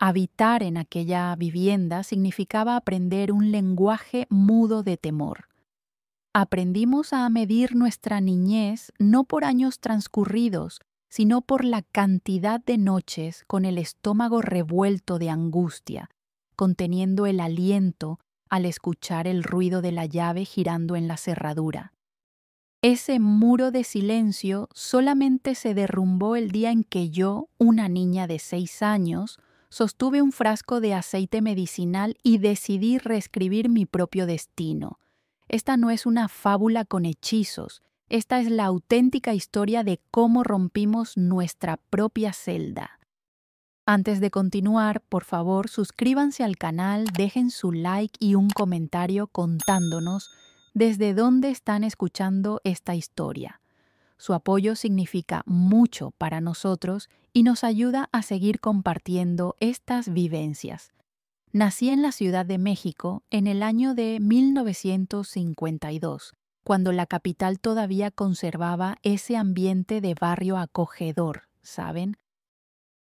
Habitar en aquella vivienda significaba aprender un lenguaje mudo de temor. Aprendimos a medir nuestra niñez no por años transcurridos, sino por la cantidad de noches con el estómago revuelto de angustia, conteniendo el aliento al escuchar el ruido de la llave girando en la cerradura. Ese muro de silencio solamente se derrumbó el día en que yo, una niña de 6 años, sostuve un frasco de aceite medicinal y decidí reescribir mi propio destino. Esta no es una fábula con hechizos, esta es la auténtica historia de cómo rompimos nuestra propia celda. Antes de continuar, por favor, suscríbanse al canal, dejen su like y un comentario contándonos desde dónde están escuchando esta historia. Su apoyo significa mucho para nosotros y nos ayuda a seguir compartiendo estas vivencias. Nací en la Ciudad de México en el año de 1952, cuando la capital todavía conservaba ese ambiente de barrio acogedor, ¿saben?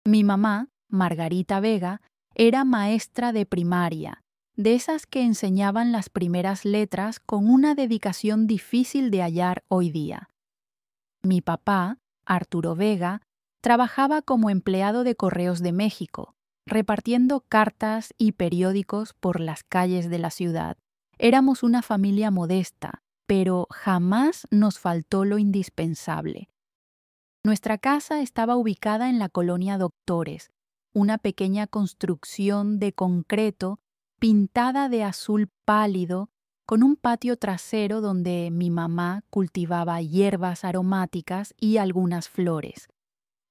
Mi mamá, Margarita Vega, era maestra de primaria, de esas que enseñaban las primeras letras con una dedicación difícil de hallar hoy día. Mi papá, Arturo Vega, trabajaba como empleado de Correos de México, repartiendo cartas y periódicos por las calles de la ciudad. Éramos una familia modesta, pero jamás nos faltó lo indispensable. Nuestra casa estaba ubicada en la colonia Doctores, una pequeña construcción de concreto pintada de azul pálido, con un patio trasero donde mi mamá cultivaba hierbas aromáticas y algunas flores.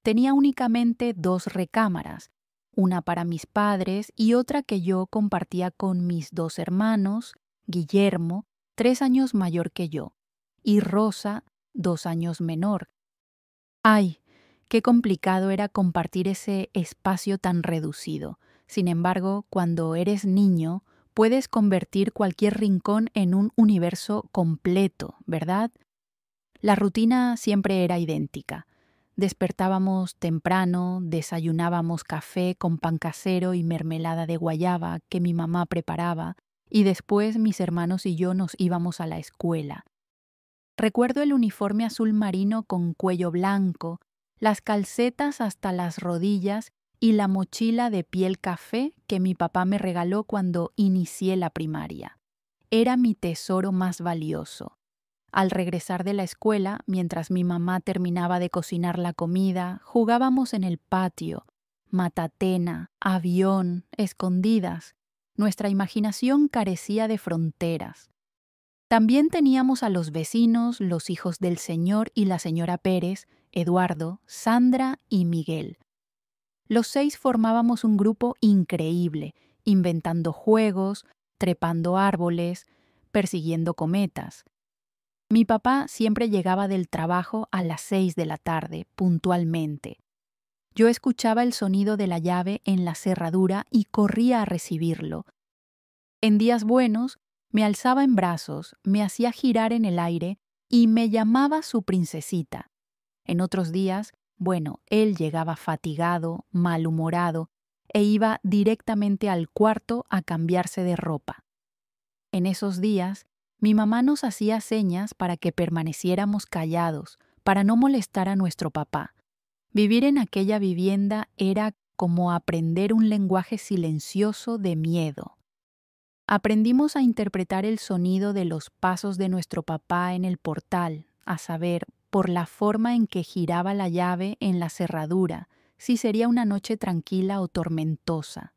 Tenía únicamente 2 recámaras, una para mis padres y otra que yo compartía con mis 2 hermanos, Guillermo, 3 años mayor que yo, y Rosa, 2 años menor. ¡Ay! Qué complicado era compartir ese espacio tan reducido. Sin embargo, cuando eres niño, puedes convertir cualquier rincón en un universo completo, ¿verdad? La rutina siempre era idéntica. Despertábamos temprano, desayunábamos café con pan casero y mermelada de guayaba que mi mamá preparaba, y después mis hermanos y yo nos íbamos a la escuela. Recuerdo el uniforme azul marino con cuello blanco, las calcetas hasta las rodillas y la mochila de piel café que mi papá me regaló cuando inicié la primaria. Era mi tesoro más valioso. Al regresar de la escuela, mientras mi mamá terminaba de cocinar la comida, jugábamos en el patio, matatena, avión, escondidas. Nuestra imaginación carecía de fronteras. También teníamos a los vecinos, los hijos del señor y la señora Pérez, Eduardo, Sandra y Miguel. Los 6 formábamos un grupo increíble, inventando juegos, trepando árboles, persiguiendo cometas. Mi papá siempre llegaba del trabajo a las 6 de la tarde, puntualmente. Yo escuchaba el sonido de la llave en la cerradura y corría a recibirlo. En días buenos, me alzaba en brazos, me hacía girar en el aire y me llamaba su princesita. En otros días, él llegaba fatigado, malhumorado, e iba directamente al cuarto a cambiarse de ropa. En esos días, mi mamá nos hacía señas para que permaneciéramos callados, para no molestar a nuestro papá. Vivir en aquella vivienda era como aprender un lenguaje silencioso de miedo. Aprendimos a interpretar el sonido de los pasos de nuestro papá en el portal, a saber, por la forma en que giraba la llave en la cerradura, si sería una noche tranquila o tormentosa.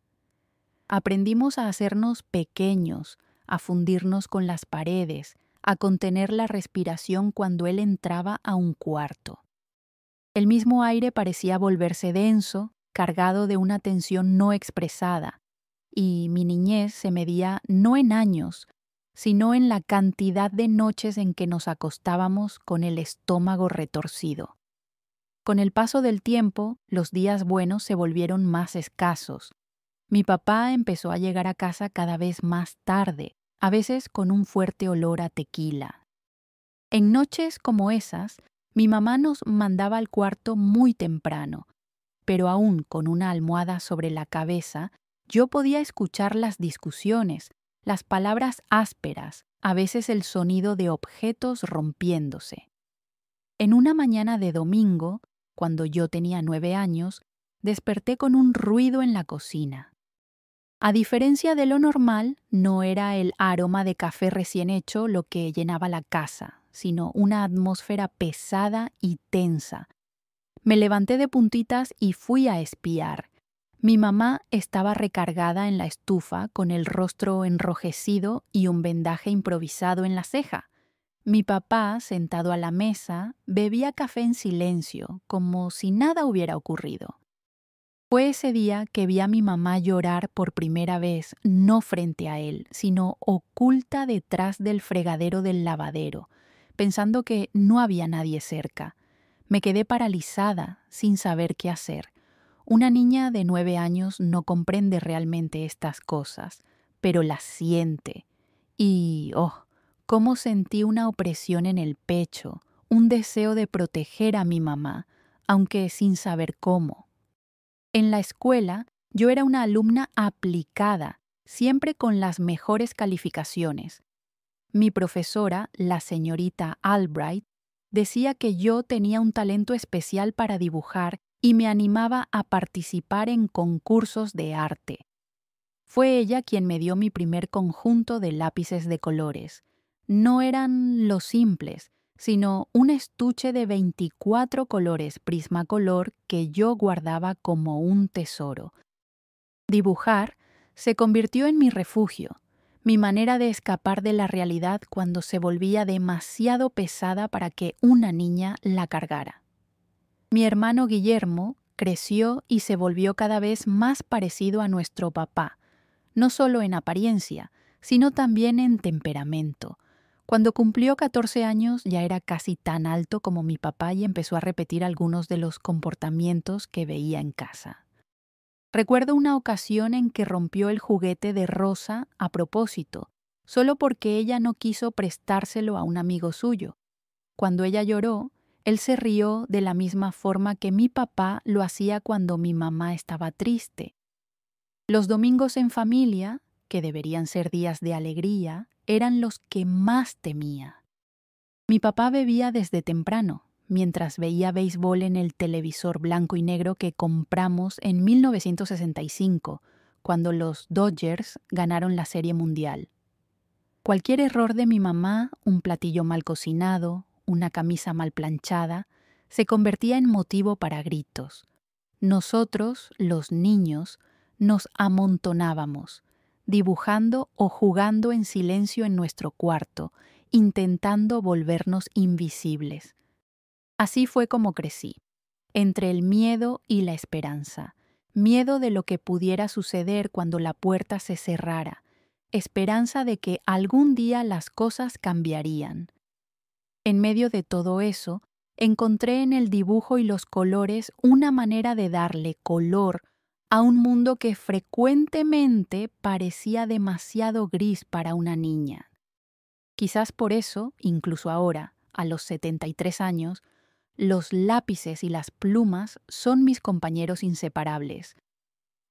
Aprendimos a hacernos pequeños, a fundirnos con las paredes, a contener la respiración cuando él entraba a un cuarto. El mismo aire parecía volverse denso, cargado de una tensión no expresada, y mi niñez se medía no en años, sino en la cantidad de noches en que nos acostábamos con el estómago retorcido. Con el paso del tiempo, los días buenos se volvieron más escasos. Mi papá empezó a llegar a casa cada vez más tarde, a veces con un fuerte olor a tequila. En noches como esas, mi mamá nos mandaba al cuarto muy temprano. pero aún con una almohada sobre la cabeza, yo podía escuchar las discusiones, las palabras ásperas, a veces el sonido de objetos rompiéndose. En una mañana de domingo, cuando yo tenía 9 años, desperté con un ruido en la cocina. A diferencia de lo normal, no era el aroma de café recién hecho lo que llenaba la casa, sino una atmósfera pesada y tensa. Me levanté de puntitas y fui a espiar. Mi mamá estaba recargada en la estufa con el rostro enrojecido y un vendaje improvisado en la ceja. Mi papá, sentado a la mesa, bebía café en silencio, como si nada hubiera ocurrido. Fue ese día que vi a mi mamá llorar por primera vez, no frente a él, sino oculta detrás del fregadero del lavadero, pensando que no había nadie cerca. Me quedé paralizada, sin saber qué hacer. Una niña de 9 años no comprende realmente estas cosas, pero las siente. Y, cómo sentí una opresión en el pecho, un deseo de proteger a mi mamá, aunque sin saber cómo. En la escuela, yo era una alumna aplicada, siempre con las mejores calificaciones. Mi profesora, la señorita Albright, decía que yo tenía un talento especial para dibujar y me animaba a participar en concursos de arte. Fue ella quien me dio mi primer conjunto de lápices de colores. No eran los simples, sino un estuche de 24 colores Prismacolor que yo guardaba como un tesoro. Dibujar se convirtió en mi refugio, mi manera de escapar de la realidad cuando se volvía demasiado pesada para que una niña la cargara. Mi hermano Guillermo creció y se volvió cada vez más parecido a nuestro papá, no solo en apariencia, sino también en temperamento. Cuando cumplió 14 años ya era casi tan alto como mi papá y empezó a repetir algunos de los comportamientos que veía en casa. Recuerdo una ocasión en que rompió el juguete de Rosa a propósito, solo porque ella no quiso prestárselo a un amigo suyo. Cuando ella lloró, él se rió de la misma forma que mi papá lo hacía cuando mi mamá estaba triste. Los domingos en familia, que deberían ser días de alegría, eran los que más temía. Mi papá bebía desde temprano, mientras veía béisbol en el televisor blanco y negro que compramos en 1965, cuando los Dodgers ganaron la Serie Mundial. Cualquier error de mi mamá, un platillo mal cocinado, una camisa mal planchada, se convertía en motivo para gritos. Nosotros, los niños, nos amontonábamos, dibujando o jugando en silencio en nuestro cuarto, intentando volvernos invisibles. Así fue como crecí, entre el miedo y la esperanza. Miedo de lo que pudiera suceder cuando la puerta se cerrara, esperanza de que algún día las cosas cambiarían. En medio de todo eso, encontré en el dibujo y los colores una manera de darle color a un mundo que frecuentemente parecía demasiado gris para una niña. Quizás por eso, incluso ahora, a los 73 años, los lápices y las plumas son mis compañeros inseparables.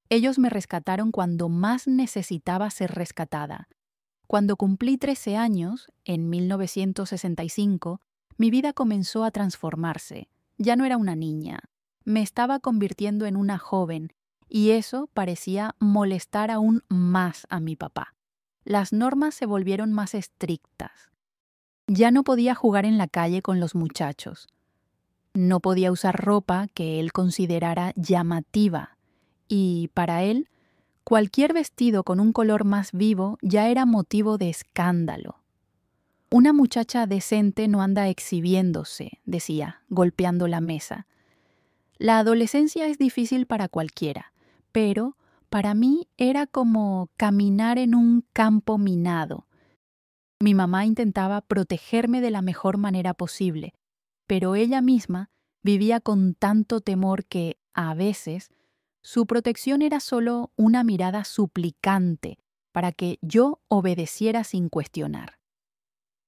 Ellos me rescataron cuando más necesitaba ser rescatada. Cuando cumplí 13 años, en 1965, mi vida comenzó a transformarse. Ya no era una niña. Me estaba convirtiendo en una joven, y eso parecía molestar aún más a mi papá. Las normas se volvieron más estrictas. Ya no podía jugar en la calle con los muchachos. No podía usar ropa que él considerara llamativa, y para él, cualquier vestido con un color más vivo ya era motivo de escándalo. Una muchacha decente no anda exhibiéndose, decía, golpeando la mesa. La adolescencia es difícil para cualquiera, pero para mí era como caminar en un campo minado. Mi mamá intentaba protegerme de la mejor manera posible, pero ella misma vivía con tanto temor que, a veces, su protección era solo una mirada suplicante para que yo obedeciera sin cuestionar.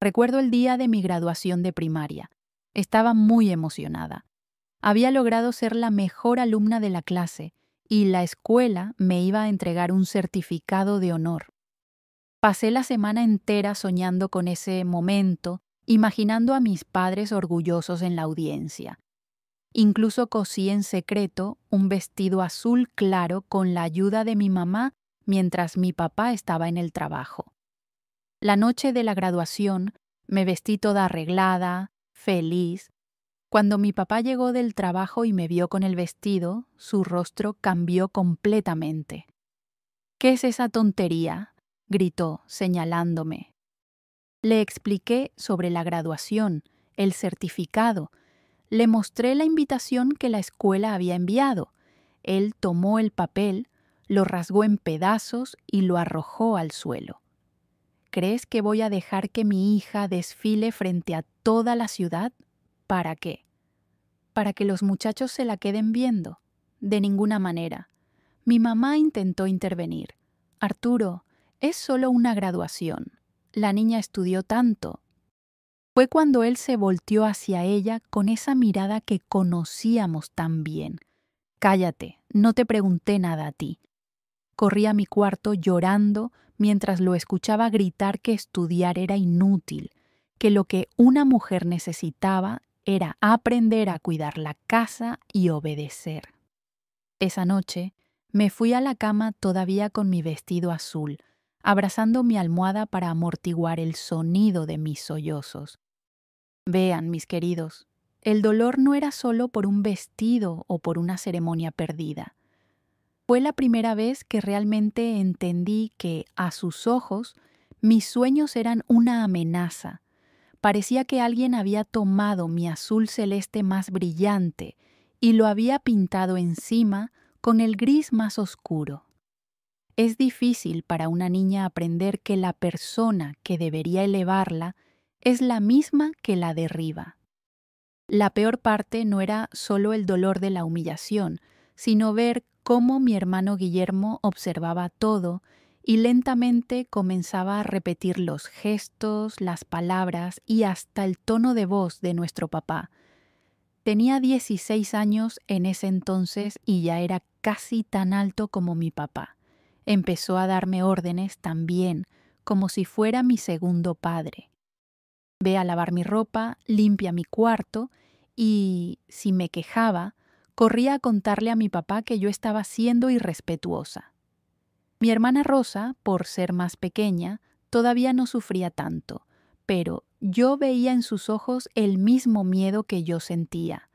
Recuerdo el día de mi graduación de primaria. Estaba muy emocionada. Había logrado ser la mejor alumna de la clase y la escuela me iba a entregar un certificado de honor. Pasé la semana entera soñando con ese momento, imaginando a mis padres orgullosos en la audiencia. Incluso cosí en secreto un vestido azul claro con la ayuda de mi mamá mientras mi papá estaba en el trabajo. La noche de la graduación me vestí toda arreglada, feliz. Cuando mi papá llegó del trabajo y me vio con el vestido, su rostro cambió completamente. «¿Qué es esa tontería?», gritó, señalándome. Le expliqué sobre la graduación, el certificado. Le mostré la invitación que la escuela había enviado. Él tomó el papel, lo rasgó en pedazos y lo arrojó al suelo. «¿Crees que voy a dejar que mi hija desfile frente a toda la ciudad? ¿Para qué? ¿Para que los muchachos se la queden viendo? De ninguna manera». Mi mamá intentó intervenir. «Arturo, es solo una graduación. La niña estudió tanto». Fue cuando él se volteó hacia ella con esa mirada que conocíamos tan bien. «Cállate, no te pregunté nada a ti». Corrí a mi cuarto llorando mientras lo escuchaba gritar que estudiar era inútil, que lo que una mujer necesitaba era aprender a cuidar la casa y obedecer. Esa noche me fui a la cama todavía con mi vestido azul, abrazando mi almohada para amortiguar el sonido de mis sollozos. Vean, mis queridos, el dolor no era solo por un vestido o por una ceremonia perdida. Fue la primera vez que realmente entendí que, a sus ojos, mis sueños eran una amenaza. Parecía que alguien había tomado mi azul celeste más brillante y lo había pintado encima con el gris más oscuro. Es difícil para una niña aprender que la persona que debería elevarla es la misma que la derriba. La peor parte no era solo el dolor de la humillación, sino ver cómo mi hermano Guillermo observaba todo y lentamente comenzaba a repetir los gestos, las palabras y hasta el tono de voz de nuestro papá. Tenía 16 años en ese entonces y ya era casi tan alto como mi papá. Empezó a darme órdenes también, como si fuera mi segundo padre. Ve a lavar mi ropa, limpia mi cuarto y, si me quejaba, corría a contarle a mi papá que yo estaba siendo irrespetuosa. Mi hermana Rosa, por ser más pequeña, todavía no sufría tanto, pero yo veía en sus ojos el mismo miedo que yo sentía.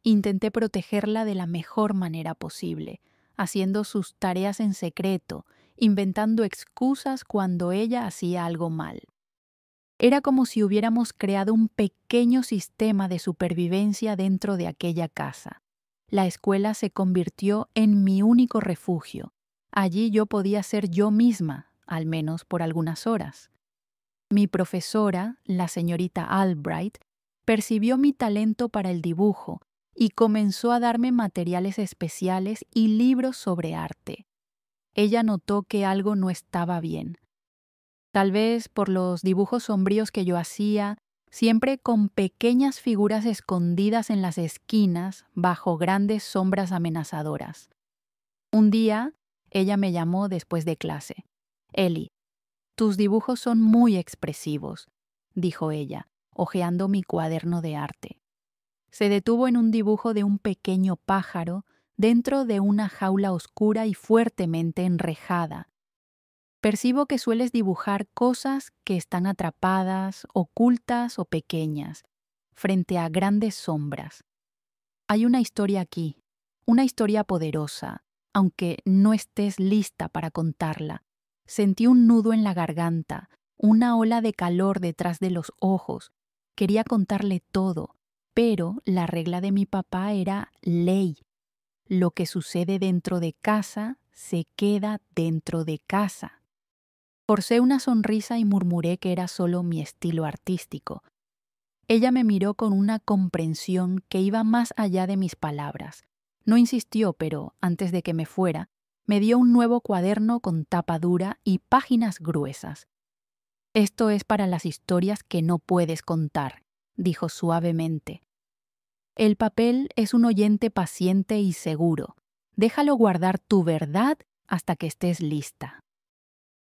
Intenté protegerla de la mejor manera posible, haciendo sus tareas en secreto, inventando excusas cuando ella hacía algo mal. Era como si hubiéramos creado un pequeño sistema de supervivencia dentro de aquella casa. La escuela se convirtió en mi único refugio. Allí yo podía ser yo misma, al menos por algunas horas. Mi profesora, la señorita Albright, percibió mi talento para el dibujo y comenzó a darme materiales especiales y libros sobre arte. Ella notó que algo no estaba bien. Tal vez por los dibujos sombríos que yo hacía, siempre con pequeñas figuras escondidas en las esquinas bajo grandes sombras amenazadoras. Un día, ella me llamó después de clase. «Eli, tus dibujos son muy expresivos», dijo ella, hojeando mi cuaderno de arte. Se detuvo en un dibujo de un pequeño pájaro dentro de una jaula oscura y fuertemente enrejada. «Percibo que sueles dibujar cosas que están atrapadas, ocultas o pequeñas, frente a grandes sombras. Hay una historia aquí, una historia poderosa, aunque no estés lista para contarla». Sentí un nudo en la garganta, una ola de calor detrás de los ojos. Quería contarle todo, pero la regla de mi papá era ley. Lo que sucede dentro de casa se queda dentro de casa. Forcé una sonrisa y murmuré que era solo mi estilo artístico. Ella me miró con una comprensión que iba más allá de mis palabras. No insistió, pero antes de que me fuera, me dio un nuevo cuaderno con tapa dura y páginas gruesas. «Esto es para las historias que no puedes contar», dijo suavemente. El papel es un oyente paciente y seguro. Déjalo guardar tu verdad hasta que estés lista.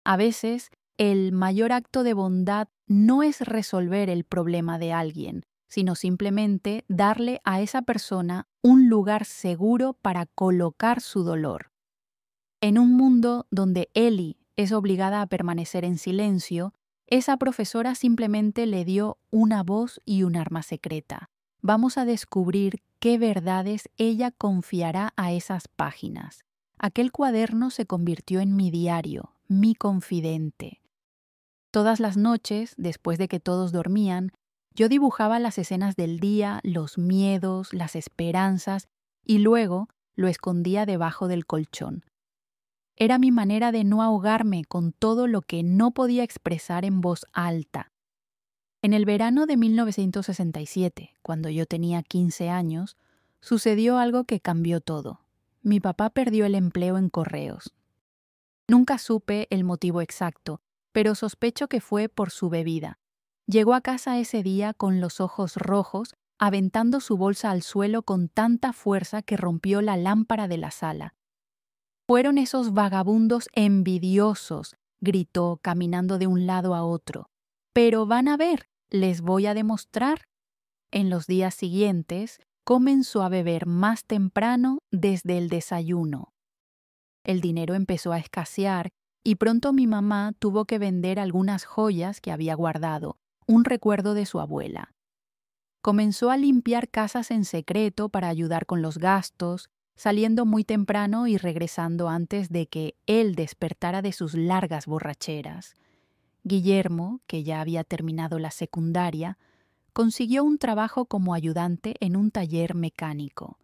A veces, el mayor acto de bondad no es resolver el problema de alguien, sino simplemente darle a esa persona un lugar seguro para colocar su dolor. En un mundo donde Ellie es obligada a permanecer en silencio, esa profesora simplemente le dio una voz y un arma secreta. Vamos a descubrir qué verdades ella confiará a esas páginas. Aquel cuaderno se convirtió en mi diario, mi confidente. Todas las noches, después de que todos dormían, yo dibujaba las escenas del día, los miedos, las esperanzas, y luego lo escondía debajo del colchón. Era mi manera de no ahogarme con todo lo que no podía expresar en voz alta. En el verano de 1967, cuando yo tenía 15 años, sucedió algo que cambió todo. Mi papá perdió el empleo en correos. Nunca supe el motivo exacto, pero sospecho que fue por su bebida. Llegó a casa ese día con los ojos rojos, aventando su bolsa al suelo con tanta fuerza que rompió la lámpara de la sala. «Fueron esos vagabundos envidiosos», gritó, caminando de un lado a otro. «Pero van a ver, les voy a demostrar». En los días siguientes, comenzó a beber más temprano desde el desayuno. El dinero empezó a escasear y pronto mi mamá tuvo que vender algunas joyas que había guardado, un recuerdo de su abuela. Comenzó a limpiar casas en secreto para ayudar con los gastos, saliendo muy temprano y regresando antes de que él despertara de sus largas borracheras. Guillermo, que ya había terminado la secundaria, consiguió un trabajo como ayudante en un taller mecánico.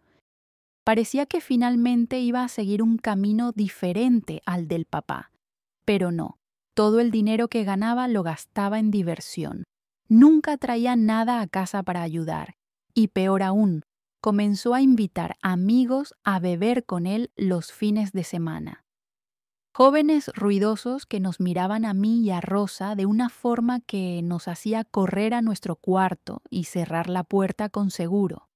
Parecía que finalmente iba a seguir un camino diferente al del papá, pero no. Todo el dinero que ganaba lo gastaba en diversión. Nunca traía nada a casa para ayudar, y peor aún, comenzó a invitar amigos a beber con él los fines de semana. Jóvenes ruidosos que nos miraban a mí y a Rosa de una forma que nos hacía correr a nuestro cuarto y cerrar la puerta con seguro.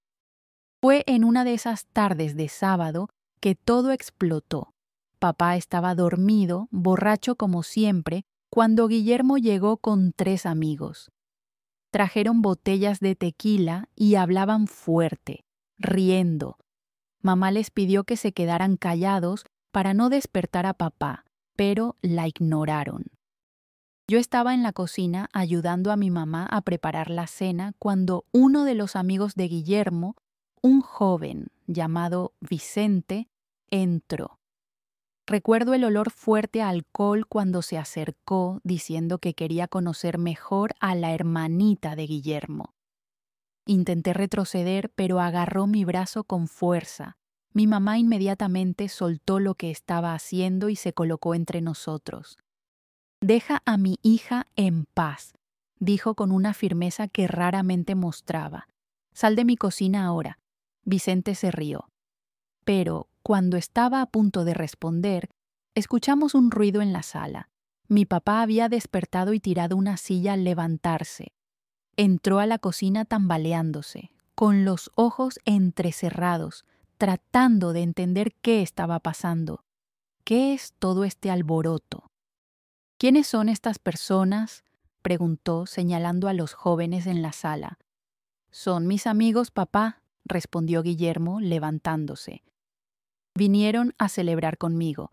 Fue en una de esas tardes de sábado que todo explotó. Papá estaba dormido, borracho como siempre, cuando Guillermo llegó con 3 amigos. Trajeron botellas de tequila y hablaban fuerte, riendo. Mamá les pidió que se quedaran callados para no despertar a papá, pero la ignoraron. Yo estaba en la cocina ayudando a mi mamá a preparar la cena cuando uno de los amigos de Guillermo, un joven llamado Vicente, entró. Recuerdo el olor fuerte a alcohol cuando se acercó diciendo que quería conocer mejor a la hermanita de Guillermo. Intenté retroceder, pero agarró mi brazo con fuerza. Mi mamá inmediatamente soltó lo que estaba haciendo y se colocó entre nosotros. «Deja a mi hija en paz», dijo con una firmeza que raramente mostraba. «Sal de mi cocina ahora». Vicente se rió. Pero, cuando estaba a punto de responder, escuchamos un ruido en la sala. Mi papá había despertado y tirado una silla al levantarse. Entró a la cocina tambaleándose, con los ojos entrecerrados, tratando de entender qué estaba pasando. ¿Qué es todo este alboroto? «¿Quiénes son estas personas?», preguntó, señalando a los jóvenes en la sala. «Son mis amigos, papá», respondió Guillermo, levantándose. «Vinieron a celebrar conmigo».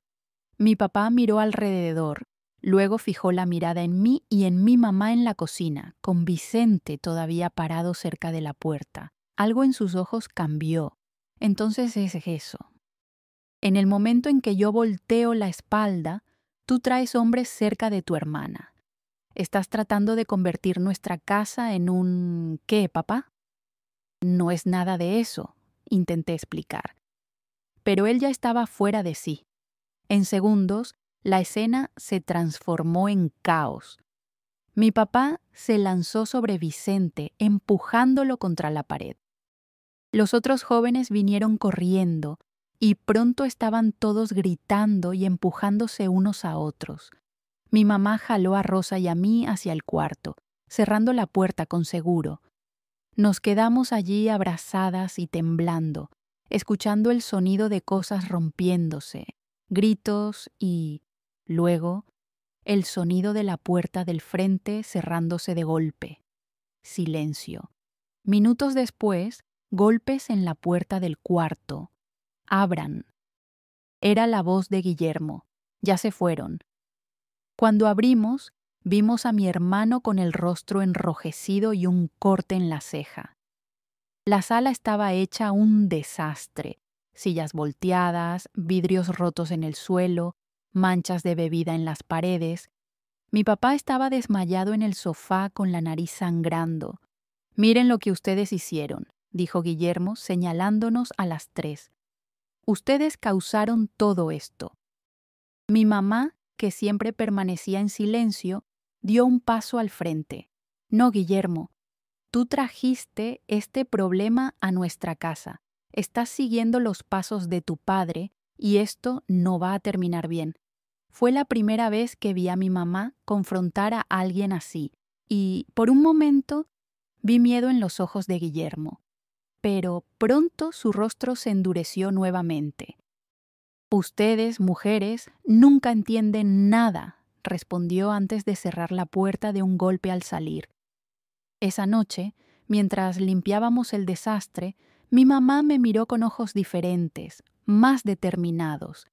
Mi papá miró alrededor, luego fijó la mirada en mí y en mi mamá en la cocina, con Vicente todavía parado cerca de la puerta. Algo en sus ojos cambió. «Entonces es eso. En el momento en que yo volteo la espalda, tú traes hombres cerca de tu hermana. Estás tratando de convertir nuestra casa en un... ¿Qué, papá?» «No es nada de eso», intenté explicar. Pero él ya estaba fuera de sí. En segundos, la escena se transformó en caos. Mi papá se lanzó sobre Vicente, empujándolo contra la pared. Los otros jóvenes vinieron corriendo, y pronto estaban todos gritando y empujándose unos a otros. Mi mamá jaló a Rosa y a mí hacia el cuarto, cerrando la puerta con seguro. Nos quedamos allí abrazadas y temblando, escuchando el sonido de cosas rompiéndose, gritos y, luego, el sonido de la puerta del frente cerrándose de golpe. Silencio. Minutos después, golpes en la puerta del cuarto. «Abran». Era la voz de Guillermo. Ya se fueron. Cuando abrimos, vimos a mi hermano con el rostro enrojecido y un corte en la ceja. La sala estaba hecha un desastre. Sillas volteadas, vidrios rotos en el suelo, manchas de bebida en las paredes. Mi papá estaba desmayado en el sofá con la nariz sangrando. «Miren lo que ustedes hicieron», dijo Guillermo, señalándonos a las 3. «Ustedes causaron todo esto». Mi mamá, que siempre permanecía en silencio, dio un paso al frente. «No, Guillermo, tú trajiste este problema a nuestra casa. Estás siguiendo los pasos de tu padre y esto no va a terminar bien». Fue la primera vez que vi a mi mamá confrontar a alguien así, y, por un momento, vi miedo en los ojos de Guillermo. Pero pronto su rostro se endureció nuevamente. «Ustedes, mujeres, nunca entienden nada», respondió antes de cerrar la puerta de un golpe al salir. Esa noche, mientras limpiábamos el desastre, mi mamá me miró con ojos diferentes, más determinados.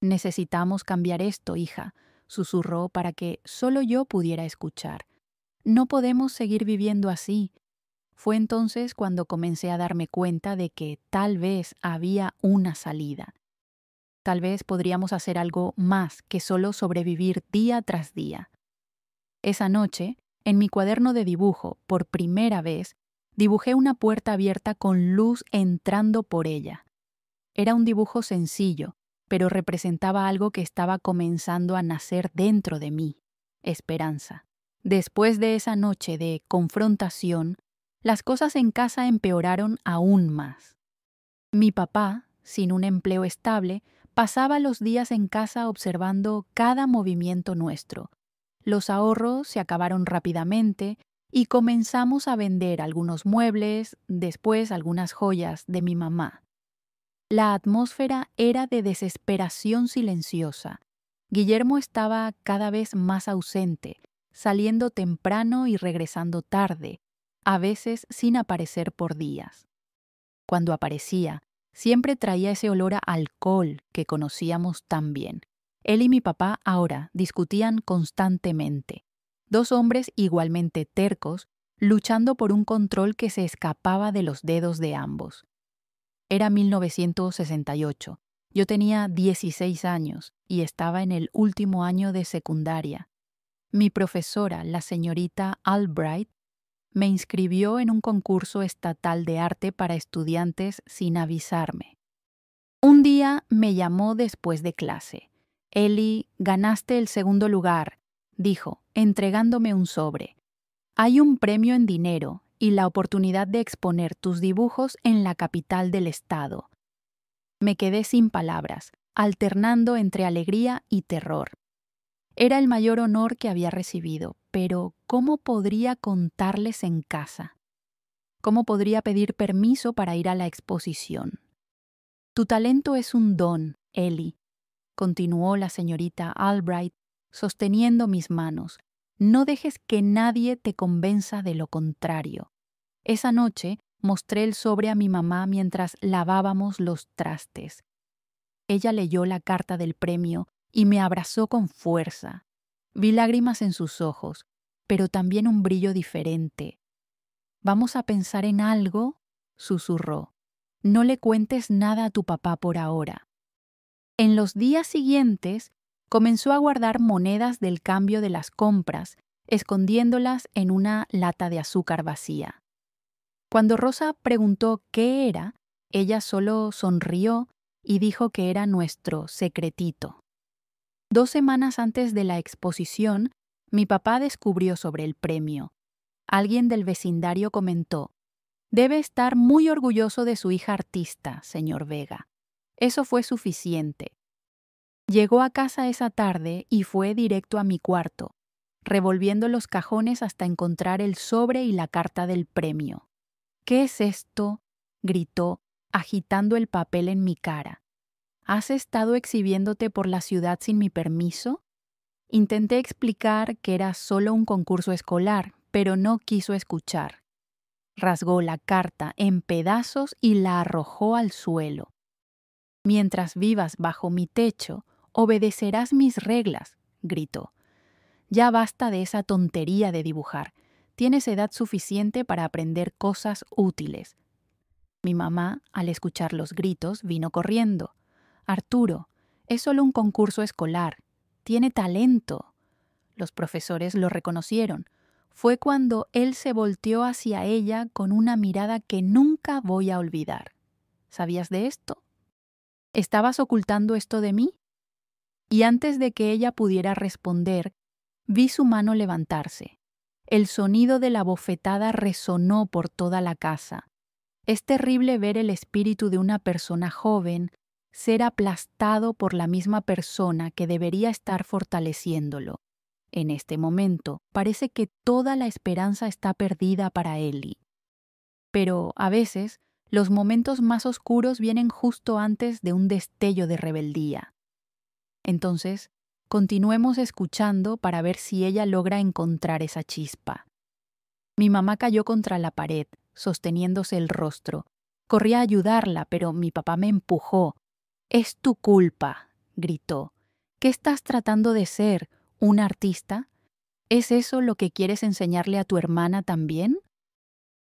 «Necesitamos cambiar esto, hija», susurró para que solo yo pudiera escuchar. «No podemos seguir viviendo así». Fue entonces cuando comencé a darme cuenta de que tal vez había una salida. Tal vez podríamos hacer algo más que solo sobrevivir día tras día. Esa noche, en mi cuaderno de dibujo, por primera vez, dibujé una puerta abierta con luz entrando por ella. Era un dibujo sencillo, pero representaba algo que estaba comenzando a nacer dentro de mí: esperanza. Después de esa noche de confrontación, las cosas en casa empeoraron aún más. Mi papá, sin un empleo estable, pasaba los días en casa observando cada movimiento nuestro. Los ahorros se acabaron rápidamente y comenzamos a vender algunos muebles, después algunas joyas de mi mamá. La atmósfera era de desesperación silenciosa. Guillermo estaba cada vez más ausente, saliendo temprano y regresando tarde, a veces sin aparecer por días. Cuando aparecía, siempre traía ese olor a alcohol que conocíamos tan bien. Él y mi papá ahora discutían constantemente. Dos hombres igualmente tercos, luchando por un control que se escapaba de los dedos de ambos. Era 1968. Yo tenía 16 años y estaba en el último año de secundaria. Mi profesora, la señorita Albright, me inscribió en un concurso estatal de arte para estudiantes sin avisarme. Un día me llamó después de clase. «Eli, ganaste el segundo lugar», dijo, entregándome un sobre. «Hay un premio en dinero y la oportunidad de exponer tus dibujos en la capital del estado». Me quedé sin palabras, alternando entre alegría y terror. Era el mayor honor que había recibido, pero ¿cómo podría contarles en casa? ¿Cómo podría pedir permiso para ir a la exposición? «Tu talento es un don, Eli», continuó la señorita Albright, sosteniendo mis manos. «No dejes que nadie te convenza de lo contrario». Esa noche mostré el sobre a mi mamá mientras lavábamos los trastes. Ella leyó la carta del premio y me abrazó con fuerza. Vi lágrimas en sus ojos, pero también un brillo diferente. «¿Vamos a pensar en algo?», susurró. «No le cuentes nada a tu papá por ahora». En los días siguientes, comenzó a guardar monedas del cambio de las compras, escondiéndolas en una lata de azúcar vacía. Cuando Rosa preguntó qué era, ella solo sonrió y dijo que era nuestro secretito. 2 semanas antes de la exposición, mi papá descubrió sobre el premio. Alguien del vecindario comentó: «Debe estar muy orgulloso de su hija artista, señor Vega». Eso fue suficiente. Llegó a casa esa tarde y fue directo a mi cuarto, revolviendo los cajones hasta encontrar el sobre y la carta del premio. ¿Qué es esto?, gritó, agitando el papel en mi cara. ¿Has estado exhibiéndote por la ciudad sin mi permiso? Intenté explicar que era solo un concurso escolar, pero no quiso escuchar. Rasgó la carta en pedazos y la arrojó al suelo. Mientras vivas bajo mi techo, obedecerás mis reglas, gritó. Ya basta de esa tontería de dibujar. Tienes edad suficiente para aprender cosas útiles. Mi mamá, al escuchar los gritos, vino corriendo. Arturo, es solo un concurso escolar. Tiene talento. Los profesores lo reconocieron. Fue cuando él se volteó hacia ella con una mirada que nunca voy a olvidar. ¿Sabías de esto? ¿Estabas ocultando esto de mí? Y antes de que ella pudiera responder, vi su mano levantarse. El sonido de la bofetada resonó por toda la casa. Es terrible ver el espíritu de una persona joven ser aplastado por la misma persona que debería estar fortaleciéndolo. En este momento parece que toda la esperanza está perdida para Ellie. Pero a veces los momentos más oscuros vienen justo antes de un destello de rebeldía. Entonces, continuemos escuchando para ver si ella logra encontrar esa chispa. Mi mamá cayó contra la pared, sosteniéndose el rostro. Corrí a ayudarla, pero mi papá me empujó. «Es tu culpa», gritó. «¿Qué estás tratando de ser? ¿Un artista? ¿Es eso lo que quieres enseñarle a tu hermana también?»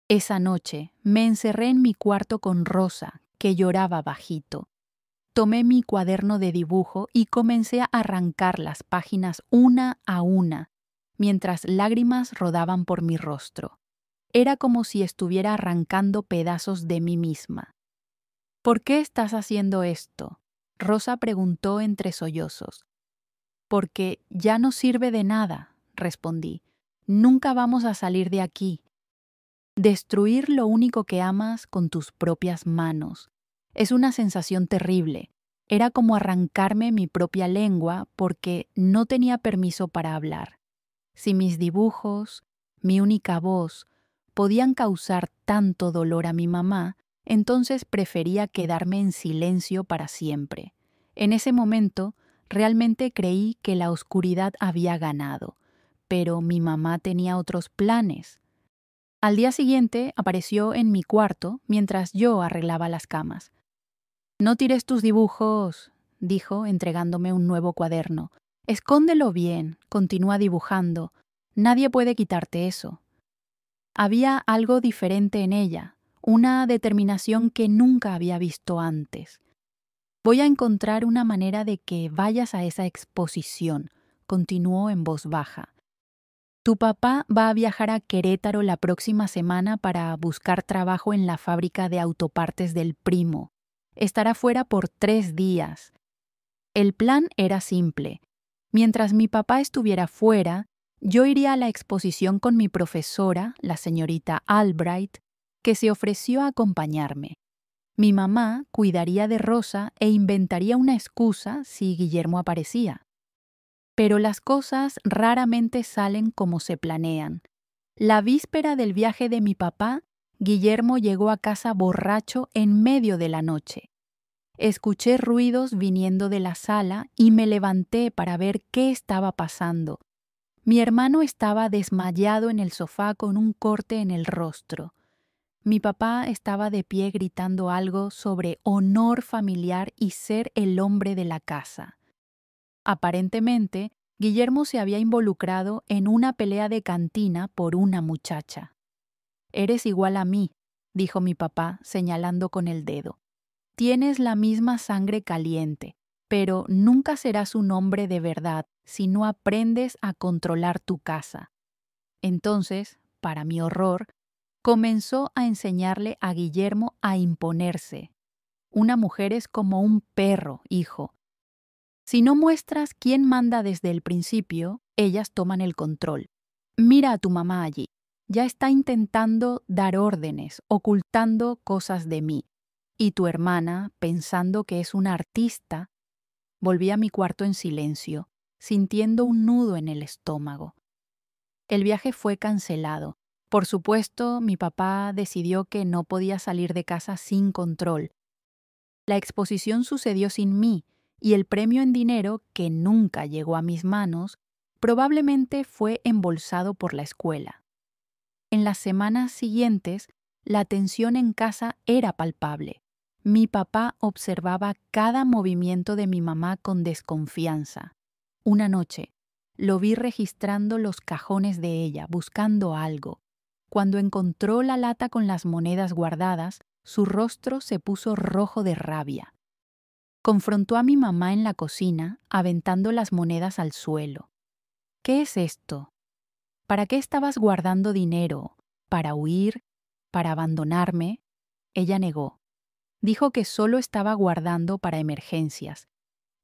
Esa noche me encerré en mi cuarto con Rosa, que lloraba bajito. Tomé mi cuaderno de dibujo y comencé a arrancar las páginas una a una, mientras lágrimas rodaban por mi rostro. Era como si estuviera arrancando pedazos de mí misma. «¿Por qué estás haciendo esto?», Rosa preguntó entre sollozos. «Porque ya no sirve de nada», respondí. «Nunca vamos a salir de aquí. Destruir lo único que amas con tus propias manos. Es una sensación terrible. Era como arrancarme mi propia lengua porque no tenía permiso para hablar. Si mis dibujos, mi única voz, podían causar tanto dolor a mi mamá, entonces prefería quedarme en silencio para siempre. En ese momento, realmente creí que la oscuridad había ganado, pero mi mamá tenía otros planes. Al día siguiente apareció en mi cuarto mientras yo arreglaba las camas. «No tires tus dibujos», dijo, entregándome un nuevo cuaderno. «Escóndelo bien, continúa dibujando. Nadie puede quitarte eso». Había algo diferente en ella, una determinación que nunca había visto antes. «Voy a encontrar una manera de que vayas a esa exposición», continuó en voz baja. «Tu papá va a viajar a Querétaro la próxima semana para buscar trabajo en la fábrica de autopartes del primo. Estará fuera por 3 días. El plan era simple. Mientras mi papá estuviera fuera, yo iría a la exposición con mi profesora, la señorita Albright, que se ofreció a acompañarme. Mi mamá cuidaría de Rosa e inventaría una excusa si Guillermo aparecía. Pero las cosas raramente salen como se planean. La víspera del viaje de mi papá, Guillermo llegó a casa borracho en medio de la noche. Escuché ruidos viniendo de la sala y me levanté para ver qué estaba pasando. Mi hermano estaba desmayado en el sofá con un corte en el rostro. Mi papá estaba de pie gritando algo sobre honor familiar y ser el hombre de la casa. Aparentemente, Guillermo se había involucrado en una pelea de cantina por una muchacha. «Eres igual a mí», dijo mi papá, señalando con el dedo. «Tienes la misma sangre caliente, pero nunca serás un hombre de verdad si no aprendes a controlar tu casa». Entonces, para mi horror, comenzó a enseñarle a Guillermo a imponerse. «Una mujer es como un perro, hijo. Si no muestras quién manda desde el principio, ellas toman el control. Mira a tu mamá allí. Ya está intentando dar órdenes, ocultando cosas de mí. Y tu hermana, pensando que es una artista». Volví a mi cuarto en silencio, sintiendo un nudo en el estómago. El viaje fue cancelado, Por supuesto, mi papá decidió que no podía salir de casa sin control. La exposición sucedió sin mí y el premio en dinero, que nunca llegó a mis manos, probablemente fue embolsado por la escuela. En las semanas siguientes, la tensión en casa era palpable. Mi papá observaba cada movimiento de mi mamá con desconfianza. Una noche, lo vi registrando los cajones de ella, buscando algo. Cuando encontró la lata con las monedas guardadas, su rostro se puso rojo de rabia. Confrontó a mi mamá en la cocina, aventando las monedas al suelo. ¿Qué es esto? ¿Para qué estabas guardando dinero? ¿Para huir? ¿Para abandonarme? Ella negó. Dijo que solo estaba guardando para emergencias,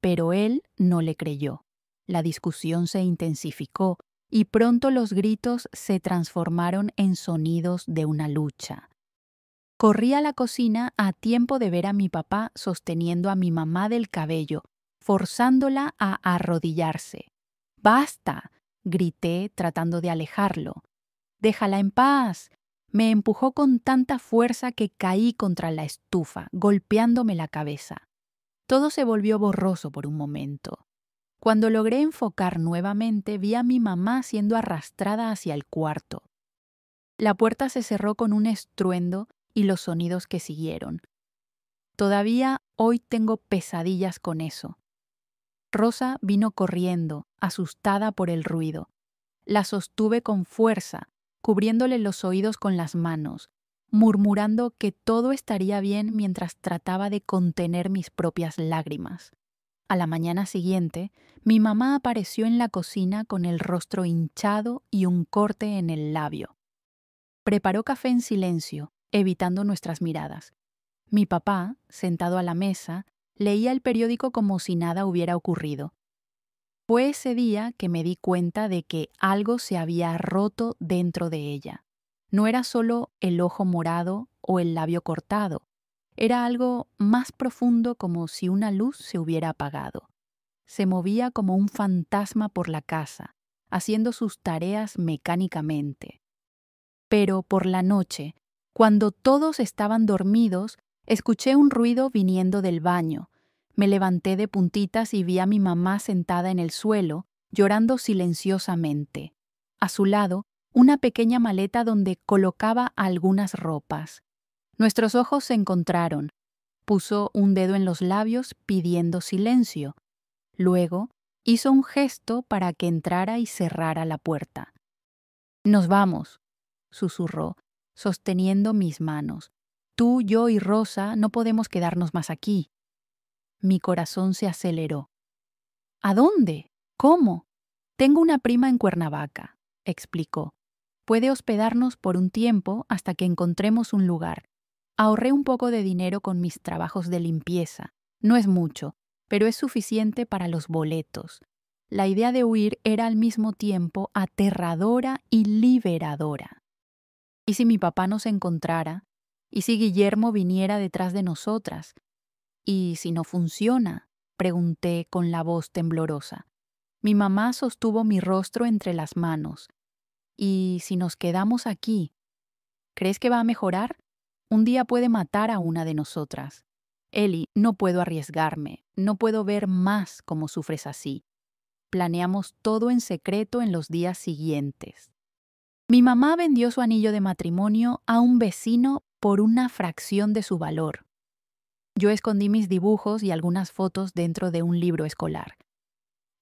pero él no le creyó. La discusión se intensificó y pronto los gritos se transformaron en sonidos de una lucha. Corrí a la cocina a tiempo de ver a mi papá sosteniendo a mi mamá del cabello, forzándola a arrodillarse. ¡Basta!, grité tratando de alejarlo. «¡Déjala en paz!». Me empujó con tanta fuerza que caí contra la estufa, golpeándome la cabeza. Todo se volvió borroso por un momento. Cuando logré enfocar nuevamente, vi a mi mamá siendo arrastrada hacia el cuarto. La puerta se cerró con un estruendo y los sonidos que siguieron. Todavía hoy tengo pesadillas con eso. Rosa vino corriendo, asustada por el ruido. La sostuve con fuerza, cubriéndole los oídos con las manos, murmurando que todo estaría bien mientras trataba de contener mis propias lágrimas. A la mañana siguiente, mi mamá apareció en la cocina con el rostro hinchado y un corte en el labio. Preparó café en silencio, evitando nuestras miradas. Mi papá, sentado a la mesa, leía el periódico como si nada hubiera ocurrido. Fue ese día que me di cuenta de que algo se había roto dentro de ella. No era solo el ojo morado o el labio cortado. Era algo más profundo, como si una luz se hubiera apagado. Se movía como un fantasma por la casa, haciendo sus tareas mecánicamente. Pero por la noche, cuando todos estaban dormidos, escuché un ruido viniendo del baño. Me levanté de puntitas y vi a mi mamá sentada en el suelo, llorando silenciosamente. A su lado, una pequeña maleta donde colocaba algunas ropas. Nuestros ojos se encontraron. Puso un dedo en los labios pidiendo silencio. Luego, hizo un gesto para que entrara y cerrara la puerta. «Nos vamos», susurró, sosteniendo mis manos. «Tú, yo y Rosa no podemos quedarnos más aquí». Mi corazón se aceleró. «¿A dónde? ¿Cómo?» «Tengo una prima en Cuernavaca», explicó. «Puede hospedarnos por un tiempo hasta que encontremos un lugar». Ahorré un poco de dinero con mis trabajos de limpieza. No es mucho, pero es suficiente para los boletos. La idea de huir era al mismo tiempo aterradora y liberadora. ¿Y si mi papá nos encontrara? ¿Y si Guillermo viniera detrás de nosotras? ¿Y si no funciona?, pregunté con la voz temblorosa. Mi mamá sostuvo mi rostro entre las manos. ¿Y si nos quedamos aquí? ¿Crees que va a mejorar? Un día puede matar a una de nosotras. Eli, no puedo arriesgarme, no puedo ver más cómo sufres así. Planeamos todo en secreto en los días siguientes. Mi mamá vendió su anillo de matrimonio a un vecino por una fracción de su valor. Yo escondí mis dibujos y algunas fotos dentro de un libro escolar.